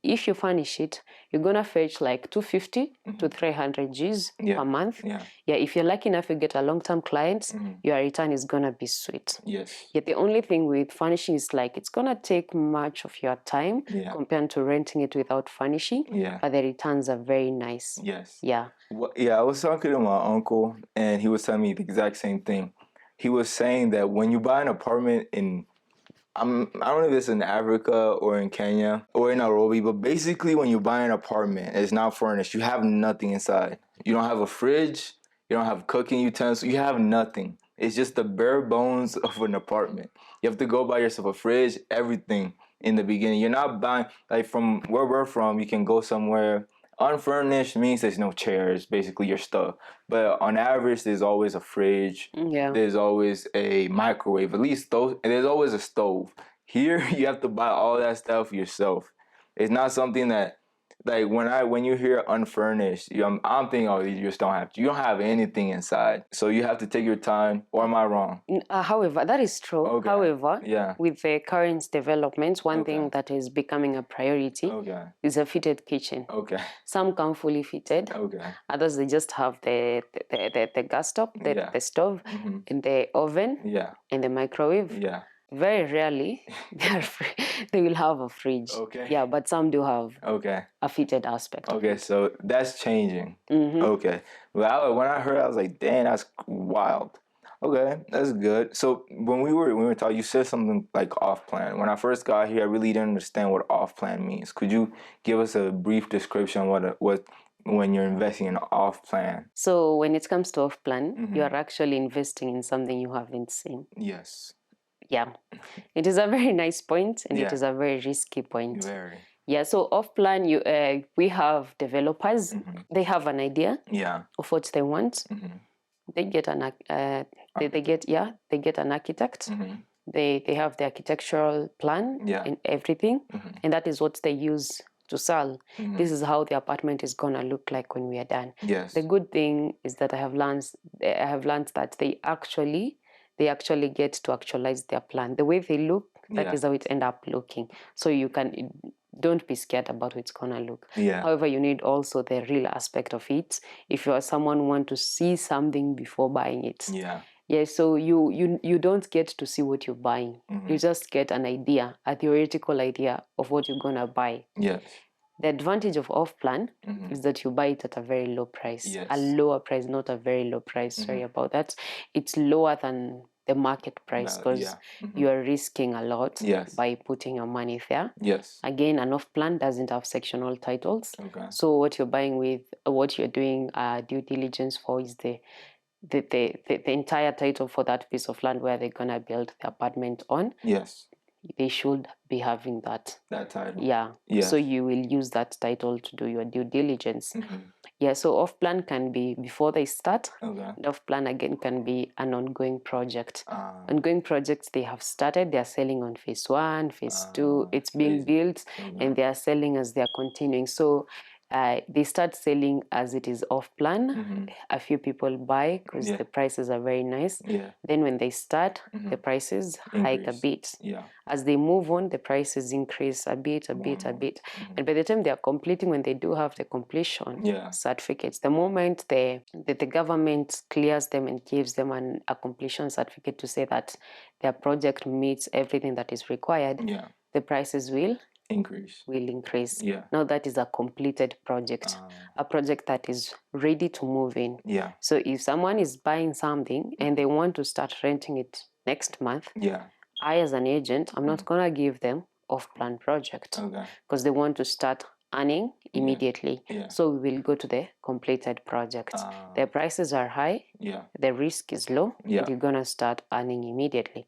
Speaker 2: if you furnish it, you're gonna fetch like 250 to 300 Gs per month. If you're lucky enough to get a long-term client, your return is gonna be sweet. The only thing with furnishing is like it's gonna take much of your time compared to renting it without furnishing, but the returns are very nice.
Speaker 1: I was talking to my uncle, and he was telling me the exact same thing. He was saying that when you buy an apartment in, I don't know if it's in Africa or in Kenya or in Nairobi, but basically when you buy an apartment, it's not furnished. You have nothing inside. You don't have a fridge. You don't have cooking utensils. You have nothing. It's just the bare bones of an apartment. You have to go buy yourself a fridge, everything in the beginning. You're not buying, like from where we're from, you can go somewhere Unfurnished means there's no chairs, basically your stuff. But on average, there's always a fridge.
Speaker 2: Yeah.
Speaker 1: There's always a microwave. At least those. And there's always a stove. Here, you have to buy all that stuff yourself. It's not something that, like when you hear unfurnished, I'm thinking, oh, you just don't have. You don't have anything inside, so you have to take your time. Or am I wrong?
Speaker 2: However, that is true.
Speaker 1: Okay.
Speaker 2: However,
Speaker 1: Yeah.
Speaker 2: with the current developments, one thing that is becoming a priority is a fitted kitchen.
Speaker 1: Okay.
Speaker 2: Some come fully fitted.
Speaker 1: Okay.
Speaker 2: Others, they just have the gas stop, the stove, and the oven, and the microwave.
Speaker 1: Yeah.
Speaker 2: Very rarely they will have a fridge.
Speaker 1: Okay.
Speaker 2: Yeah, but some do have a fitted aspect.
Speaker 1: Okay, so that's changing. Okay. Well, when I heard, I was like, dang, that's wild. Okay, that's good. So when we were talking, you said something like off plan. When I first got here, I really didn't understand what off plan means. Could you give us a brief description what when you're investing in off plan?
Speaker 2: So when it comes to off plan, you are actually investing in something you haven't seen.
Speaker 1: Yes.
Speaker 2: Yeah, it is a very nice point, and it is a very risky point.
Speaker 1: Very.
Speaker 2: Yeah, so off plan, we have developers. They have an idea of what they want. They get an they get an architect. They have the architectural plan and everything, and that is what they use to sell. This is how the apartment is gonna look like when we are done.
Speaker 1: Yes.
Speaker 2: The good thing is that I have learned that they actually get to actualize their plan. The way they look, that is how it end up looking. So don't be scared about how it's gonna look. However, you need also the real aspect of it. If you are someone who want to see something before buying it. So you don't get to see what you're buying. You just get an idea, a theoretical idea of what you're gonna buy. The advantage of off-plan is that you buy it at a very low price. A lower price, not a very low price. Sorry about that. It's lower than the market price because you are risking a lot by putting your money there. Again, an off-plan doesn't have sectional titles. So what you're buying with, what you're doing due diligence for is the entire title for that piece of land where they're gonna build the apartment on. They should be having that title. So you will use that title to do your due diligence. So off plan can be before they start. And off plan again can be an ongoing project. Ongoing projects, they have started, they are selling on phase 1, phase 2, it's being built, and they are selling as they are continuing. So they start selling as it is off plan. A few people buy because the prices are very nice. Then when they start, the prices hike a bit. As they move on, the prices increase a bit. And by the time they are completing, when they do have the completion certificates, the moment the government clears them and gives them a completion certificate to say that their project meets everything that is required, the prices will increase. Now that is a completed project, a project that is ready to move in. So if someone is buying something and they want to start renting it next month, I as an agent, I'm not gonna give them off-plan project because they want to start earning immediately. So we will go to the completed project. The prices are high, the risk is low, and you're gonna start earning immediately.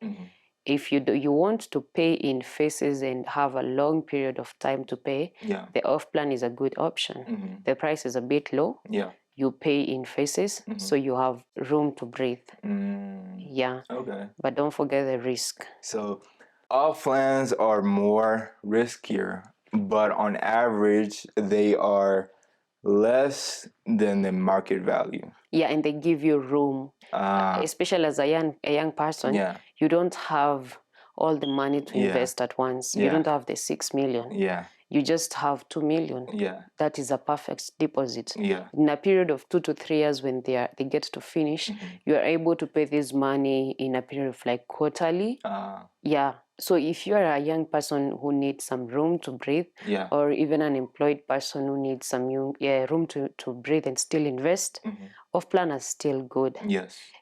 Speaker 2: If you want to pay in phases and have a long period of time to pay, the off-plan is a good option. The price is a bit low. You pay in phases, so you have room to breathe. But don't forget the risk.
Speaker 1: So off-plans are more riskier, but on average, they are less than the market value.
Speaker 2: And they give you room. Especially as a young person, you don't have all the money to invest at once. You don't have the 6 million. You just have 2 million. That is a perfect deposit. In a period of 2 to 3 years, when they get to finish, you are able to pay this money in a period of like quarterly. So if you are a young person who needs some room to breathe, or even an employed person who needs some room to breathe and still invest, off-plan is still good.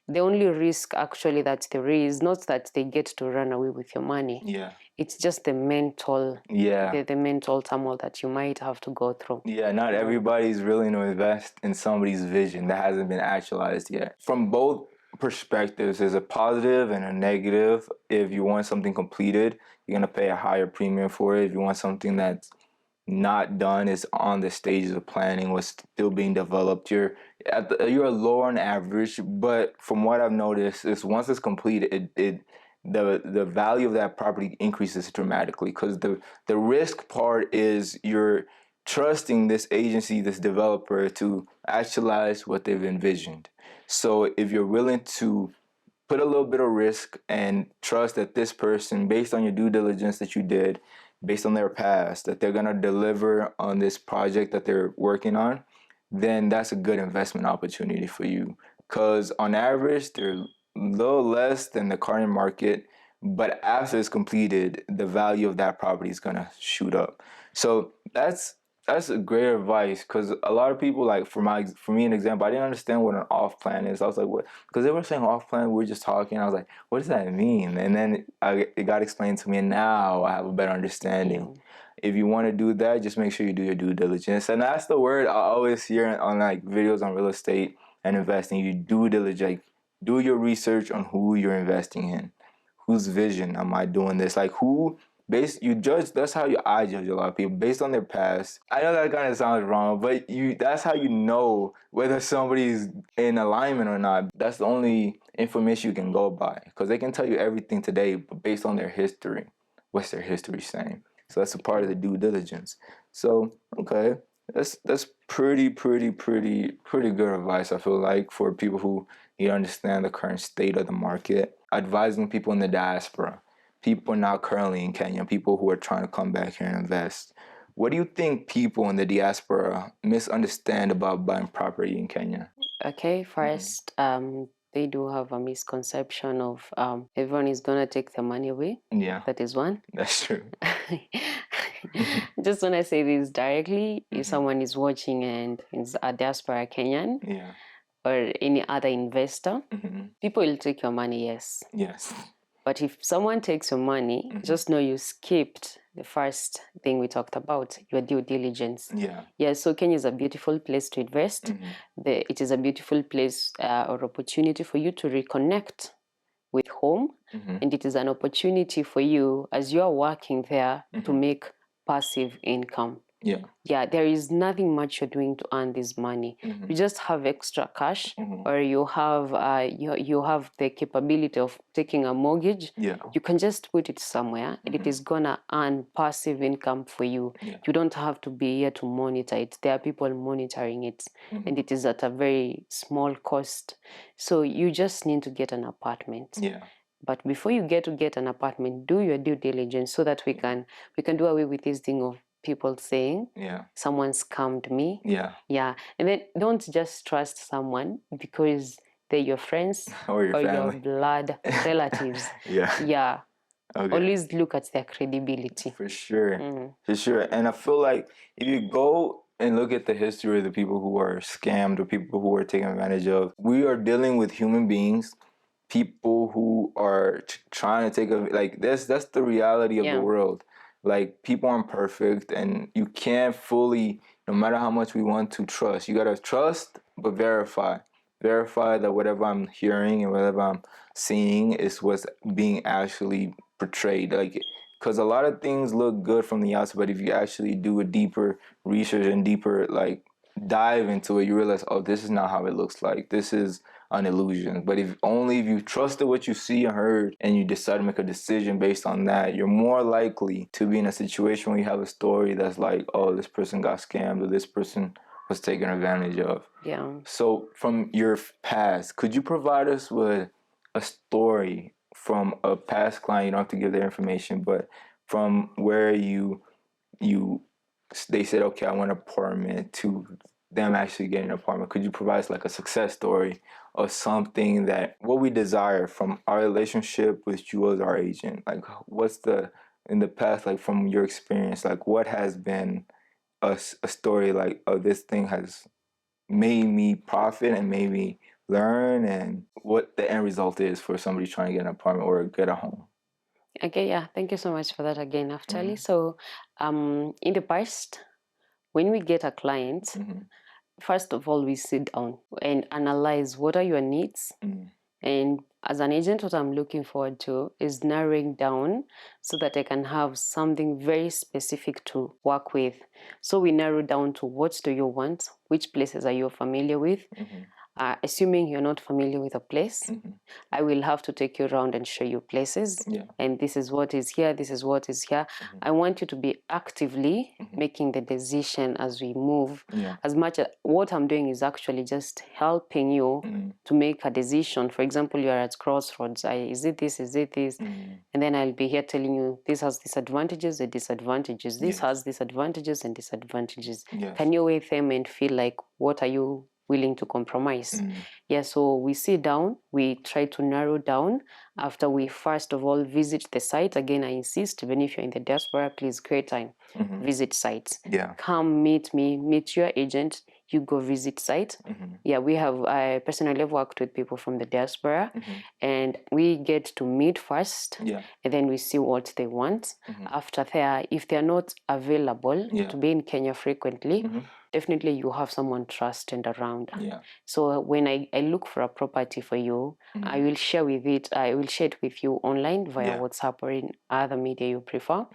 Speaker 2: The only risk actually that there is not that they get to run away with your money. It's just the mental, the mental turmoil that you might have to go through.
Speaker 1: Not everybody's willing to invest in somebody's vision that hasn't been actualized yet. From both perspectives, there's a positive and a negative. If you want something completed, you're gonna pay a higher premium for it. If you want something that's not done, is on the stages of planning, was still being developed. You're lower on average, but from what I've noticed is once it's completed, the value of that property increases dramatically, because the risk part is you're trusting this agency, this developer, to actualize what they've envisioned. So if you're willing to put a little bit of risk and trust that this person, based on your due diligence that you did, based on their past, that they're going to deliver on this project that they're working on, then that's a good investment opportunity for you. Because on average, they're a little less than the current market, but after it's completed, the value of that property is going to shoot up. So that's a great advice, because a lot of people, like for me, an example, I didn't understand what an off plan is. I was like, what? Because they were saying off plan, we were just talking. I was like, what does that mean? And then it got explained to me, and now I have a better understanding. If you want to do that, just make sure you do your due diligence. And that's the word I always hear on like videos on real estate and investing. You due diligence, like, do your research on who you're investing in. Whose vision am I doing this? Like, you judge. That's how I judge a lot of people, based on their past. I know that kind of sounds wrong, but that's how you know whether somebody's in alignment or not. That's the only information you can go by, because they can tell you everything today, but based on their history, what's their history saying? So that's a part of the due diligence. So okay, that's pretty good advice, I feel like, for people who need to understand the current state of the market. Advising people in the diaspora, people not currently in Kenya, people who are trying to come back here and invest. What do you think people in the diaspora misunderstand about buying property in Kenya?
Speaker 2: Okay, first, they do have a misconception of everyone is gonna take the money away.
Speaker 1: Yeah,
Speaker 2: that is one.
Speaker 1: That's true.
Speaker 2: Just when I say this directly, if someone is watching and is a diaspora Kenyan,
Speaker 1: Yeah.
Speaker 2: or any other investor, people will take your money, yes.
Speaker 1: Yes.
Speaker 2: But if someone takes your money, just know you skipped the first thing we talked about, your due diligence. Yeah, so Kenya is a beautiful place to invest. It is a beautiful place or opportunity for you to reconnect with home. And it is an opportunity for you, as you are working there, to make passive income. Yeah, there is nothing much you're doing to earn this money. You just have extra cash, or you have you have the capability of taking a mortgage. You can just put it somewhere, and it is gonna earn passive income for you. You don't have to be here to monitor it. There are people monitoring it, and it is at a very small cost. So you just need to get an apartment. But before you get an apartment, do your due diligence, so that we can do away with this thing of people saying, someone scammed me. And then don't just trust someone because they're your friends
Speaker 1: or
Speaker 2: your blood relatives.
Speaker 1: Okay.
Speaker 2: Always look at their credibility.
Speaker 1: For sure. For sure. And I feel like if you go and look at the history of the people who are scammed or people who are taken advantage of, we are dealing with human beings, people who are trying to take that's the reality of the world. Like, people aren't perfect, and you can't fully, no matter how much we want to trust, you gotta trust but verify that whatever I'm hearing and whatever I'm seeing is what's being actually portrayed. Like, because a lot of things look good from the outside, but if you actually do a deeper research and deeper dive into it, you realize, oh, this is not how it looks like. This is an illusion. But if you trusted what you see and heard, and you decide to make a decision based on that, you're more likely to be in a situation where you have a story that's like, oh, this person got scammed, or this person was taken advantage of. So from your past, could you provide us with a story from a past client? You don't have to give their information, but from where they said, okay, I want an apartment, to them actually getting an apartment. Could you provide us like a success story or something that what we desire from our relationship with you as our agent? Like, what's in the past, like from your experience, like what has been a story like, oh, this thing has made me profit and made me learn, and what the end result is for somebody trying to get an apartment or get a home?
Speaker 2: Okay, yeah, thank you so much for that again, Naftali. So in the past, when we get a client, first of all, we sit down and analyze what are your needs And as an agent, what I'm looking forward to is narrowing down so that I can have something very specific to work with. So we narrow down to what do you want, which places are you familiar with. Assuming you're not familiar with a place, I will have to take you around and show you places. And this is what is here, this is what is here. I want you to be actively making the decision as we move. As much as what I'm doing is actually just helping you to make a decision. For example, you're at crossroads. Is it this? Is it this? And then I'll be here telling you this has disadvantages and disadvantages. This has disadvantages and disadvantages. Can you weigh them and feel like what are you willing to compromise? So we sit down, we try to narrow down after we first of all visit the site. Again, I insist, even if you're in the diaspora, please create time, visit sites. Come meet me, meet your agent, you go visit site. I personally have worked with people from the diaspora, and we get to meet first, and then we see what they want. After there, if they're not available to be in Kenya frequently, definitely you have someone trusted around. So when I look for a property for you, I will share it with you online via WhatsApp or in other media you prefer.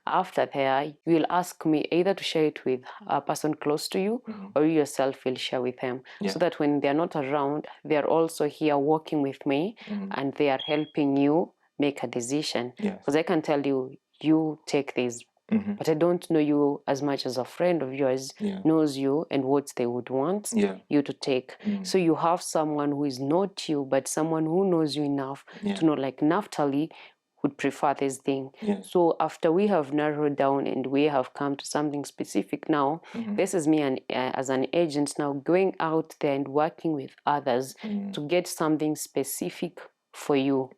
Speaker 2: After there, you will ask me either to share it with a person close to you, or you yourself will share with them, so that when they're not around, they're also here working with me, and they are helping you make a decision. Because I can tell you, you take this, but I don't know you as much as a friend of yours knows you and what they would want you to take. So you have someone who is not you, but someone who knows you enough to know, like Naphtali would prefer this thing. So after we have narrowed down and we have come to something specific now, this is me as an agent now going out there and working with others to get something specific for you.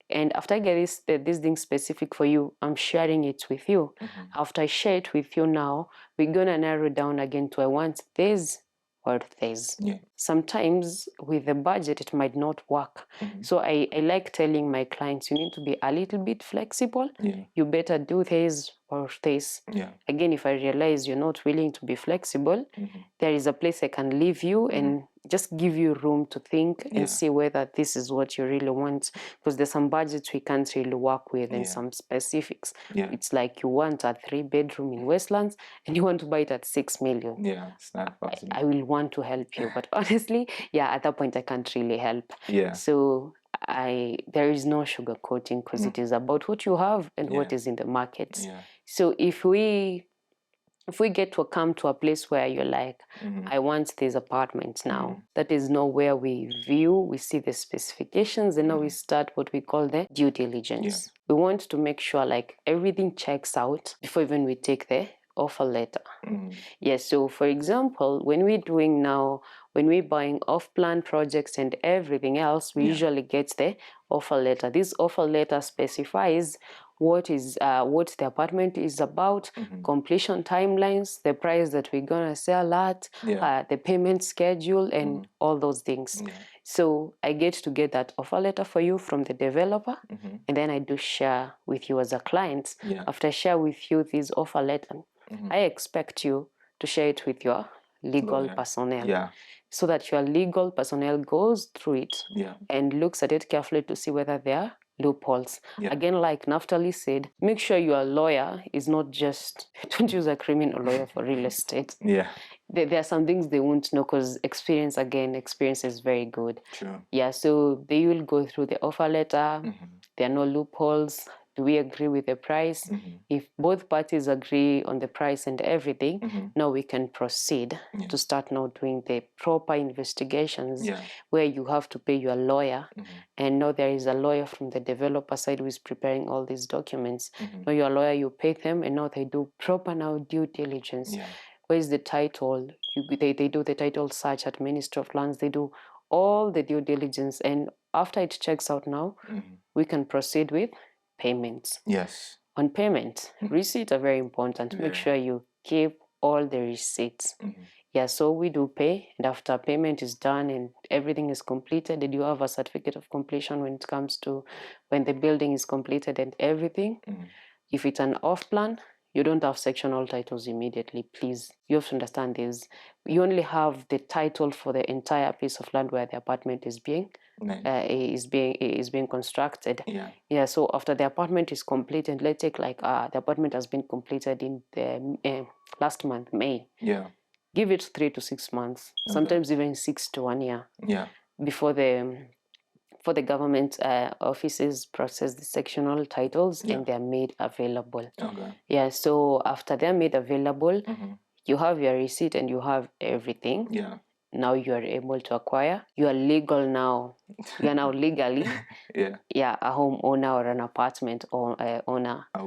Speaker 2: And after I get this thing specific for you, I'm sharing it with you. After I share it with you now, we're going to narrow down again to I want this or this. Sometimes with the budget, it might not work. So I like telling my clients, you need to be a little bit flexible. You better do this or this. Again, if I realize you're not willing to be flexible, there is a place I can leave you and just give you room to think and see whether this is what you really want. Because there's some budgets we can't really work with and some specifics. It's like you want a 3-bedroom in Westlands and you want to buy it at 6 million.
Speaker 1: It's not possible.
Speaker 2: I will want to help you, but honestly, at that point I can't really help. So there is no sugarcoating, because it is about what you have and what is in the market. So if we get to come to a place where you're like, I want these apartments now, that is not where we see the specifications, and now we start what we call the due diligence. We want to make sure like everything checks out before even we take the offer letter. So for example, when we're buying off-plan projects and everything else, we usually get the offer letter. This offer letter specifies what the apartment is about, completion timelines, the price that we're gonna sell at, the payment schedule, and all those things. So I get to get that offer letter for you from the developer, and then I do share with you as a client. After I share with you this offer letter, I expect you to share it with your legal personnel, so that your legal personnel goes through it and looks at it carefully to see whether there are loopholes. Again, like Naphtali said, make sure your lawyer is not just, don't use a criminal lawyer for real estate. There are some things they won't know, because experience is very good. So they will go through the offer letter. There are no loopholes. Do we agree with the price? If both parties agree on the price and everything, now we can proceed to start now doing the proper investigations, where you have to pay your lawyer. And now there is a lawyer from the developer side who is preparing all these documents. Now your lawyer, you pay them, and now they do proper now due diligence. Where is the title? They do the title search at Ministry of Lands. They do all the due diligence. And after it checks out now, we can proceed with payments. On payment, receipts are very important. Make sure you keep all the receipts. So we do pay, and after payment is done and everything is completed, and you have a certificate of completion when it comes to when the building is completed and everything. If it's an off plan, you don't have sectional titles immediately, please, you have to understand this. You only have the title for the entire piece of land where the apartment is being constructed. So after the apartment is completed, let's take like the apartment has been completed in the last month, May. Give it 3 to 6 months, sometimes even 6 to 1 year before the government offices process the sectional titles and they're made available. So after they're made available, you have your receipt and you have everything. Now you are able to acquire. You are legal now. You are now legally a homeowner or an apartment owner. I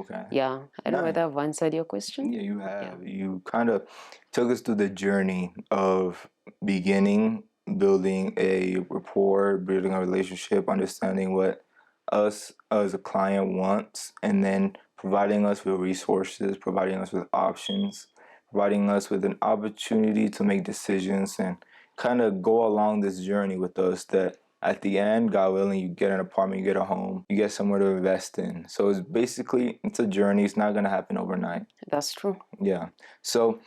Speaker 2: don't know whether I've answered your question.
Speaker 1: You have. You kind of took us through the journey of beginning, building a rapport, building a relationship, understanding what us as a client wants, and then providing us with resources, providing us with options, providing us with an opportunity to make decisions and kind of go along this journey with us that at the end, God willing, you get an apartment, you get a home, you get somewhere to invest in. So it's a journey. It's not going to happen overnight.
Speaker 2: That's true.
Speaker 1: So,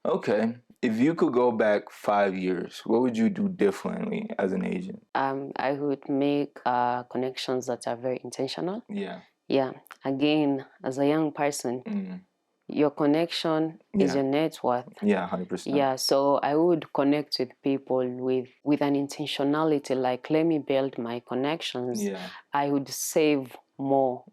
Speaker 1: okay, if you could go back 5 years, what would you do differently as an agent?
Speaker 2: I would make connections that are very intentional. Again, as a young person, your connection is your net worth.
Speaker 1: 100%.
Speaker 2: So I would connect with people with an intentionality, like, let me build my connections. I would save more.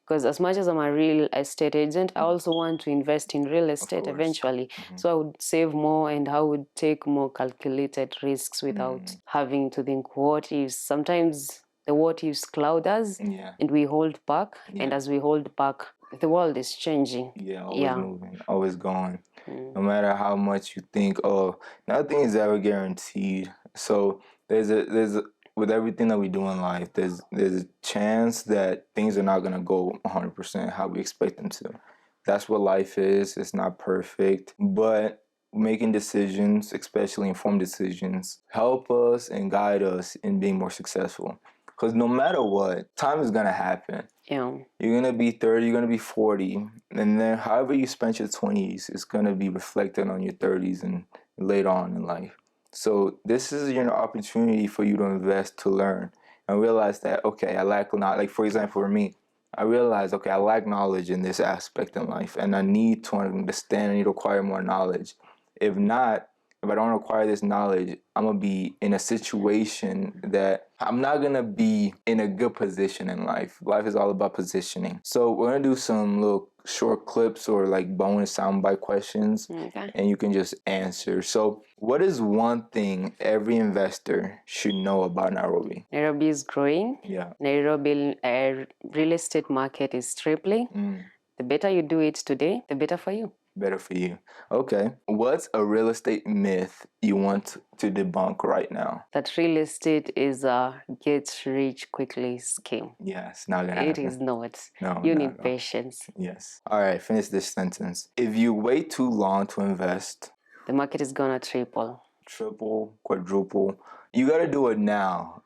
Speaker 2: Because as much as I'm a real estate agent, I also want to invest in real estate eventually. So I would save more and I would take more calculated risks without having to think what ifs. Sometimes the what ifs cloud us and we hold back. And as we hold back, the world is changing.
Speaker 1: Always moving, always going. No matter how much you think, nothing is ever guaranteed. So with everything that we do in life, there's a chance that things are not gonna go 100% how we expect them to. That's what life is. It's not perfect, but making decisions, especially informed decisions, help us and guide us in being more successful. Because no matter what, time is gonna happen. You're gonna be 30, you're gonna be 40, and then however you spent your 20s is gonna be reflected on your 30s and later on in life. So this is your opportunity for you to invest, to learn, and realize that, okay, I lack knowledge. Like, for example, for me, I realized, okay, I lack knowledge in this aspect in life, and I need to understand, I need to acquire more knowledge. If I don't acquire this knowledge, I'm going to be in a situation that I'm not going to be in a good position in life. Life is all about positioning. So we're going to do some little short clips or like bonus soundbite questions, and you can just answer. So what is one thing every investor should know about Nairobi?
Speaker 2: Nairobi is growing. Nairobi real estate market is tripling. The better you do it today, the better for you.
Speaker 1: Better for you. Okay. What's a real estate myth you want to debunk right now?
Speaker 2: That real estate is a get rich quickly scheme.
Speaker 1: Yes, not gonna happen.
Speaker 2: It is not.
Speaker 1: No,
Speaker 2: you need patience.
Speaker 1: Yes. All right, finish this sentence. If you wait too long to invest,
Speaker 2: the market is gonna triple,
Speaker 1: quadruple. You gotta do it now.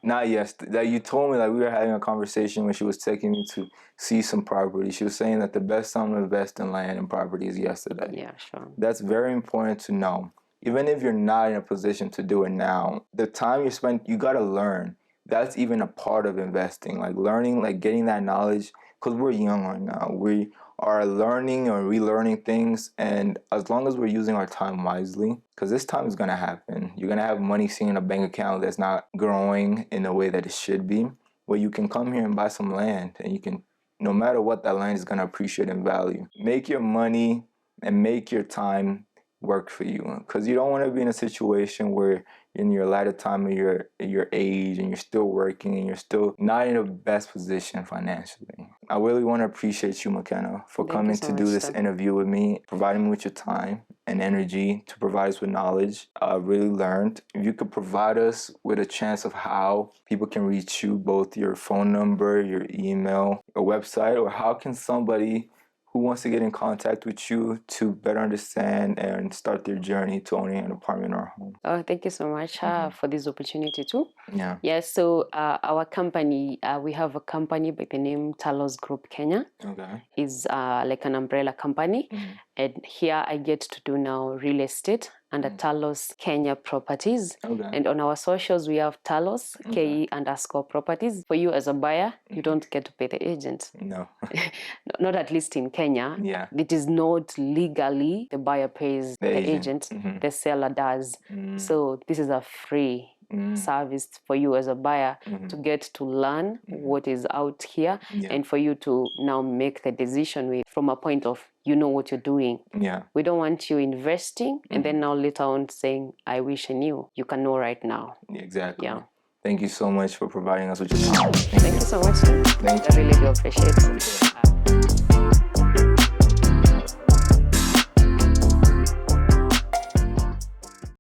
Speaker 1: Not yesterday. Like, you told me, like, we were having a conversation when she was taking me to see some property. She was saying that the best time to invest in land and property is yesterday. That's very important to know. Even if you're not in a position to do it now, the time you spend, you gotta learn. That's even a part of investing. Like, learning, like getting that knowledge, because we're young right now. We are learning or relearning things, and as long as we're using our time wisely, because this time is going to happen, you're going to have money sitting in a bank account that's not growing in the way that it should be, where you can come here and buy some land, and you can, no matter what, that land is going to appreciate in value. Make your money and make your time work for you, because you don't want to be in a situation where in your latter time of your age and you're still working and you're still not in the best position financially. I really want to appreciate you, Makena, for coming to do this interview with me, providing me with your time and energy to provide us with knowledge. I really learned. If you could provide us with a chance of how people can reach you, both your phone number, your email, your website, or how can somebody who wants to get in contact with you to better understand and start their journey to owning an apartment or a home?
Speaker 2: Oh, thank you so much for this opportunity too.
Speaker 1: Yeah.
Speaker 2: Yeah, so our company, we have a company by the name Talos Group Kenya.
Speaker 1: Okay.
Speaker 2: Is like an umbrella company. And here I get to do now real estate under Taloske Properties.
Speaker 1: Okay.
Speaker 2: And on our socials, we have Talos, Ke_Properties. For you as a buyer, you don't get to pay the agent.
Speaker 1: No.
Speaker 2: Not at least in Kenya.
Speaker 1: Yeah.
Speaker 2: It is not legally the buyer pays the agent. The seller does. So this is a free service for you as a buyer to get to learn what is out here and for you to now make the decision from a point of you know what you're doing.
Speaker 1: Yeah.
Speaker 2: We don't want you investing and then now later on saying, I wish I knew. You can know right now.
Speaker 1: Exactly.
Speaker 2: Yeah.
Speaker 1: Thank you so much for providing us with your time.
Speaker 2: Thank you so much.
Speaker 1: Thank you.
Speaker 2: I really do appreciate it.